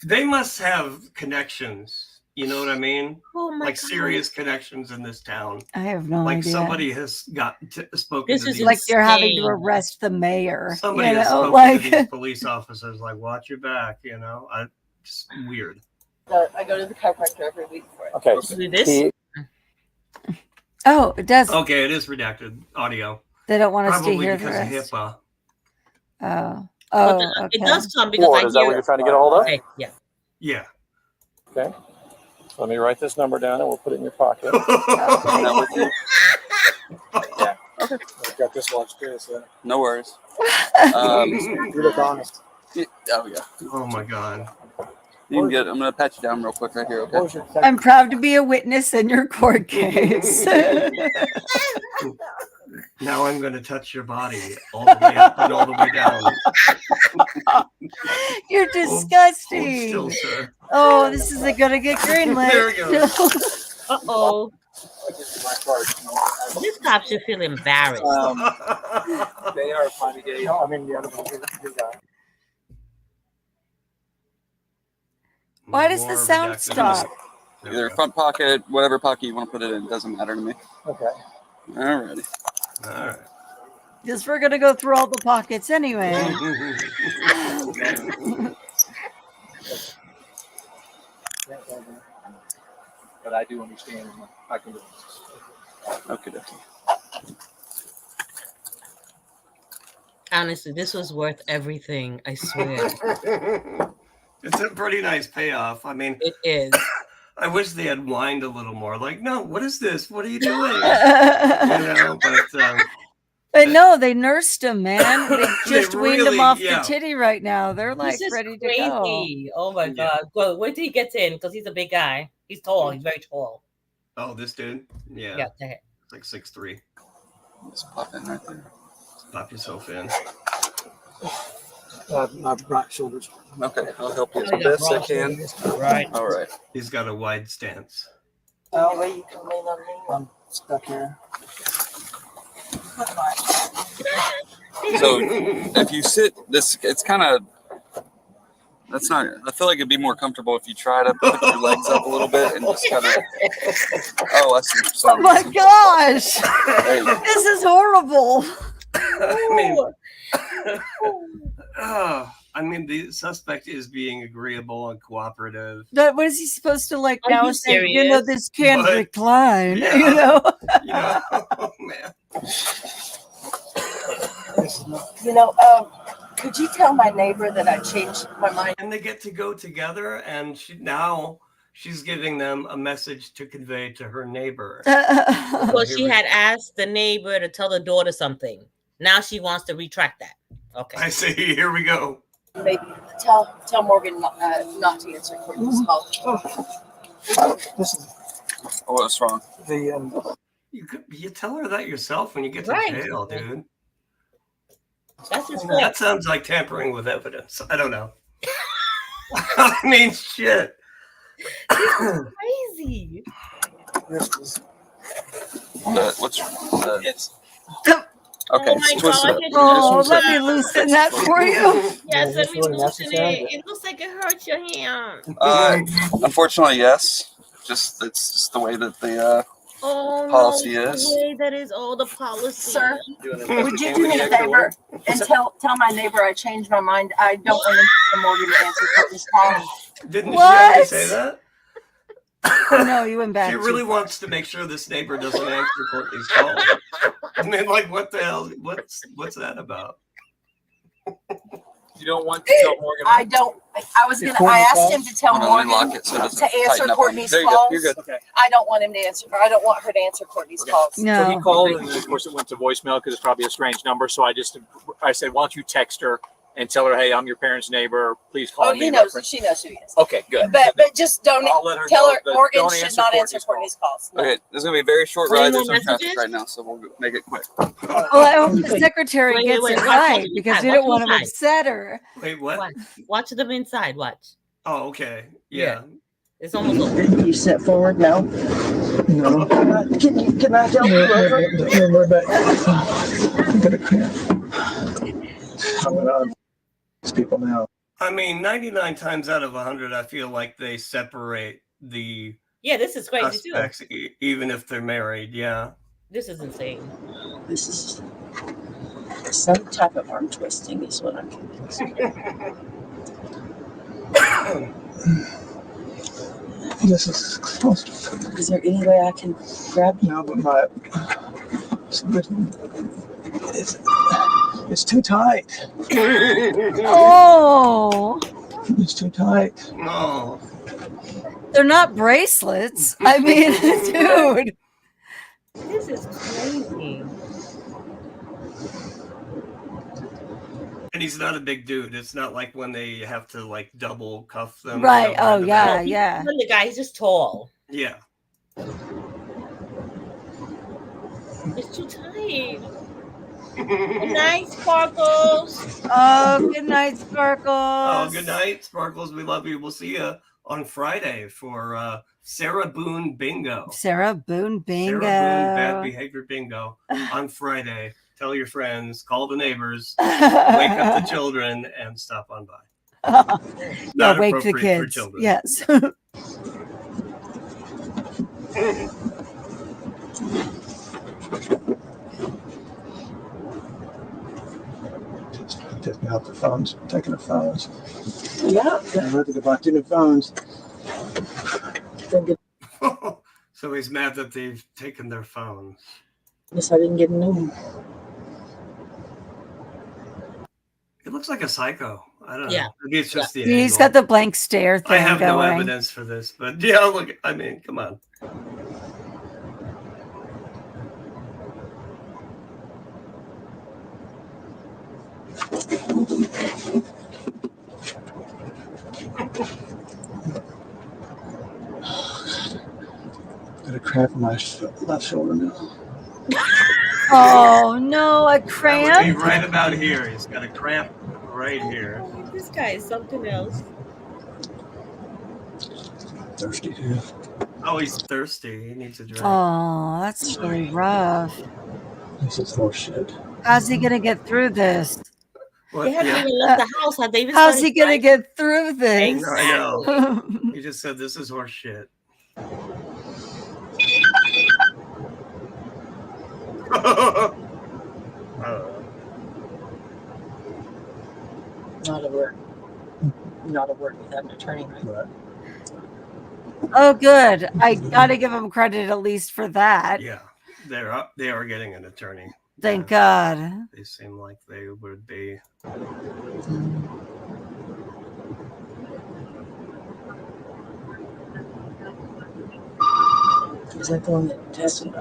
They must have connections. You know what I mean? Oh my like God. serious connections in this town. I have no like idea. somebody has spoken This to is these, like they're having to arrest the mayor. somebody you has know, spoken like to these police officers, like, watch your back, you know. It's weird. I go to the chiropractor every week for it. Okay. Do this? oh, it does. Okay, it is redacted audio. They don't want us to Probably hear the because of rest. HIPAA. Oh, But okay. it does come because Florida, I is that hear. what you're trying to get a hold of? Okay, yeah. Yeah. Okay. So let me write this number down, and we'll put it in your pocket. Yeah. Okay. I've got this watch too, so. No worries. You look honest. Oh yeah. Oh my God. You can get. I'm gonna pat you down real quick right here. Okay. I'm proud to be a witness in your court case. Now I'm going to touch your body all the way up and all the way down. You're disgusting. Hold still, sir. Oh, this isn't gonna get greenlit. There we go. Uh-oh. This cop should feel embarrassed. They are funny days. No, I mean the other one. Your guy. Why does the More sound redacted. stop? Either front pocket, whatever pocket you want to put it in, doesn't matter to me. Okay. Alrighty. All right. Because we're gonna go through all the pockets anyway. But I do understand. I can. Okay. Honestly, this was worth everything. I swear. It's a pretty nice payoff. I mean, It is. I wish they had whined a little more. Like, no, what is this? What are you doing? You know, But no, they nursed him, man. They just weaned him really- off yeah. the titty right now. They're like This is ready to crazy. Oh my God. Well, wait till he gets in because he's a big guy. He's tall. He's very tall. oh, this dude? Yeah. Yeah. Go ahead. It's like 6'3". Just pop in right there. pop yourself in. My right shoulders. Okay, I'll help you as Oh, you got best I broad can. shoulders. Right. All right. He's got a wide stance. Any way you can lean on me? I'm stuck here. So if you sit, it's kind of. That's not. I feel like it'd be more comfortable if you try to put your legs up a little bit and just kind of. Oh, I see. So, Oh my gosh! Hey. This is horrible. I mean, the suspect is being agreeable and cooperative. But what is he supposed to like Are now you say? You know, serious? this can But- recline. Yeah. You know. Oh man. Could you tell my neighbor that I changed my mind? And they get to go together, and she's giving them a message to convey to her neighbor. Because she had asked the neighbor to tell the daughter something. Now she wants to retract that. Okay. I see. Here we go. Maybe tell Morgan not to answer Courtney's call. This is What's wrong? the You tell her that yourself when you get to Right. jail, dude. That's his fault. That sounds like tampering with evidence. I don't know. I mean, shit. Crazy. this is What's it's okay? Oh my Twist it God, up. it's Oh, so let me sad. loosen that for you. Yes, let me really loosen necessary? it. It looks like it hurts your hand. Unfortunately, yes. It's just the way that the Oh, policy no, is. the way that is all the policy. Sir, would you do me a favor and tell my neighbor I changed my mind? I don't want Mr. Morgan to answer Courtney's call. Didn't she What? already say that? No, you went back. She really wants to make sure this neighbor doesn't answer Courtney's call. I mean, like, what the hell? What's that about? You don't want to tell Morgan. I don't. I asked him to tell Hold on, let me Morgan lock it so it doesn't to answer tighten up on you. Courtney's There you go. calls. You're good. Okay. I don't want him to answer. I don't want her to answer Courtney's calls. So he No. called, and of course it went to voicemail because it's probably a strange number. So I said, why don't you text her and tell her, hey, I'm your parent's neighbor. Please call Oh, me. he knows. reference." She knows who he is. Okay, good. But just don't I'll let her tell know her that Morgan don't should answer not answer Courtney's Courtney's calls. No. Okay, this is gonna be a very short Any ride. more There's no traffic messages? right now, so we'll make it quick. Well, I hope the secretary Wait, gets wait, it watch right them because inside, you don't watch want them to inside. upset her. Wait, what? Watch them inside. Watch. Oh, okay. Yeah. It's almost over. You sit forward now. no. Can I help you over? Don't worry about it. I'm gonna cramp. I'm gonna these people now. I mean, 99 times out of 100, I feel like they separate the Yeah, this is crazy too. suspects, even if they're married. Yeah. This is insane. This is some type of arm twisting is what I'm This is close to. Is there any way I can grab you? No, but it's too tight. Oh, It's too tight. No. they're not bracelets. I mean, dude. This is crazy. And he's not a big dude. It's not like when they have to like double cuff them. Right. you know, Oh, in the yeah, back. yeah. Even the guy, he's just tall. Yeah. It's too tight. Good night, Sparkles. Oh, good night, Sparkles. Oh, good night, Sparkles. We love you. We'll see you on Friday for Sarah Boone Bingo. Sarah Boone Bingo. Sarah Boone Bad Behavior Bingo on Friday. Tell your friends, call the neighbors, wake up the children, and stop on by. Yeah, wake the appropriate for kids. children. Yes. Taking out the phones, taking the phones. Yeah. I'm ready to buy 2 new phones. So he's mad that they've taken their phones. Guess I didn't get a new one. He looks like a psycho. I don't know. Yeah. Maybe it's just the He's angle. got the blank stare thing I have no going. evidence for this, but yeah, look. I mean, come on. Got a cramp in my left shoulder now. Oh no, a That would be cramp. right about here. He's got a cramp right here. This guy is something else. Thirsty too. Oh, he's thirsty. He needs a drink. Oh, that's really rough. This is horseshit. How's he gonna get through this? They haven't even left the house. Have they even How's started he gonna driving? get through this? I know. He just said this is horse shit. Not a word. Not a word without an attorney, right? Oh, good. I gotta give him credit at least for that. Yeah, they're up. They are getting an attorney. Thank God. They seem like they would be. Is that the one that tested?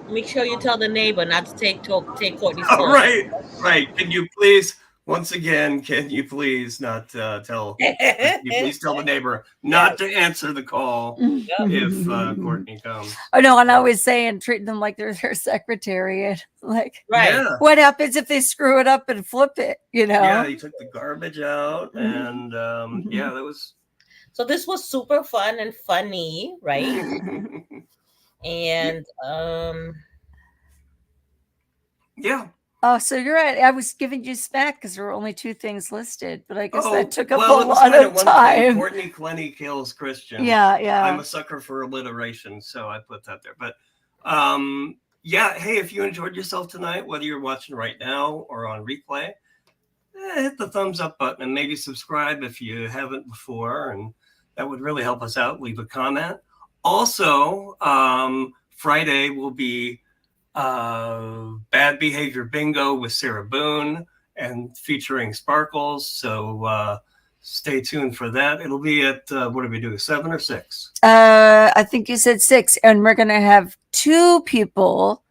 Make sure you tell the neighbor not to take Courtney's Oh, phone. right. Can you please, once again, can you please not tell? Can you please tell the neighbor not to answer the call if Courtney comes? Oh no, and I was saying treating them like they're their secretary. Like, Yeah. what happens if they screw it up and flip it? You know? Yeah, he took the garbage out, and yeah, that was. So this was super fun and funny, right? And yeah. Oh, so you're right. I was giving you smack because there were only 2 things listed, but I guess that took up well, a it was lot kind of one time. thing. Courtney Clenney kills Christian. Yeah. I'm a sucker for alliteration, so I put that there. But yeah, hey, if you enjoyed yourself tonight, whether you're watching right now or on replay, hit the thumbs up button and maybe subscribe if you haven't before, and that would really help us out. Leave a comment. Also, Friday will be Bad Behavior Bingo with Sarah Boone and featuring Sparkles. So stay tuned for that. It'll be at what do we do? 7 or 6? I think you said 6, and we're gonna have 2 people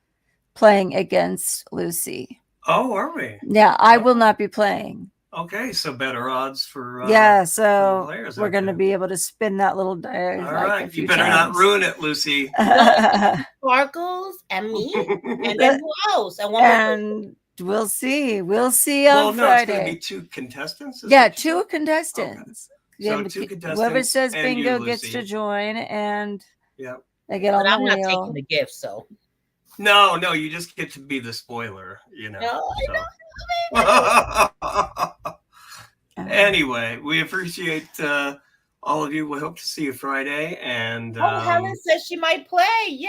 playing against Lucy. Oh, are we? Yeah, I will not be playing. Okay, so better odds for Yeah, for so players. we're gonna be able to spin that little die. All like, a right, few you better not times. ruin it, Lucy. Sparkles and me, and then who else? And one more person. And we'll see. We'll see Well, on no, it's going to Friday. be 2 contestants. is Yeah, what you 2 said? contestants. So Yeah, 2 contestants. whoever says and bingo you, gets Lucy. to join, and Yeah. they get on But the I'm not wheel. taking the gift, so. No, you just get to be the spoiler, you know. No, Anyway, we appreciate all of you. We hope to see you Friday. And Helen says she might play. Yay!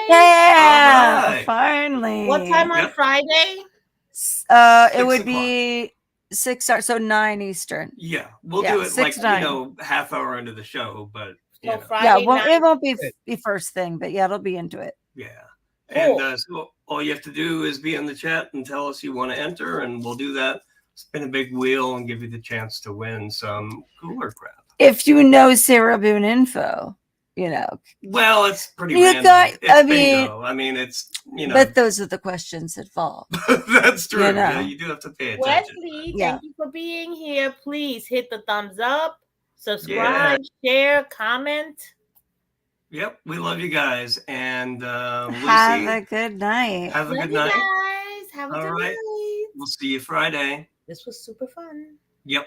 Yeah, All right. finally. What time on Friday? It would be 6 hours, so 9 Eastern. Yeah, we'll Yeah, do it 6, like 9. half hour into the show, but you know. Friday Yeah, night. it won't be first thing, but yeah, it'll be into it. Yeah. Cool. And so all you have to do is be in the chat and tell us you want to enter, and we'll do that. Spin a big wheel and give you the chance to win some cooler crap. If you know Sarah Boone info, you know. Well, it's pretty You random. got- It's I bingo. I mean, it's, you know. But those are the questions involved. That's true. You know. Yeah, you do have to pay attention. Wesley, Yeah. thank you for being here. Please hit the thumbs up, subscribe, share, comment. Yep, we love you guys. And Lucy, Have a good night. have a Love good you night. guys. Have a All good right. night. We'll see you Friday. This was super fun. Yep.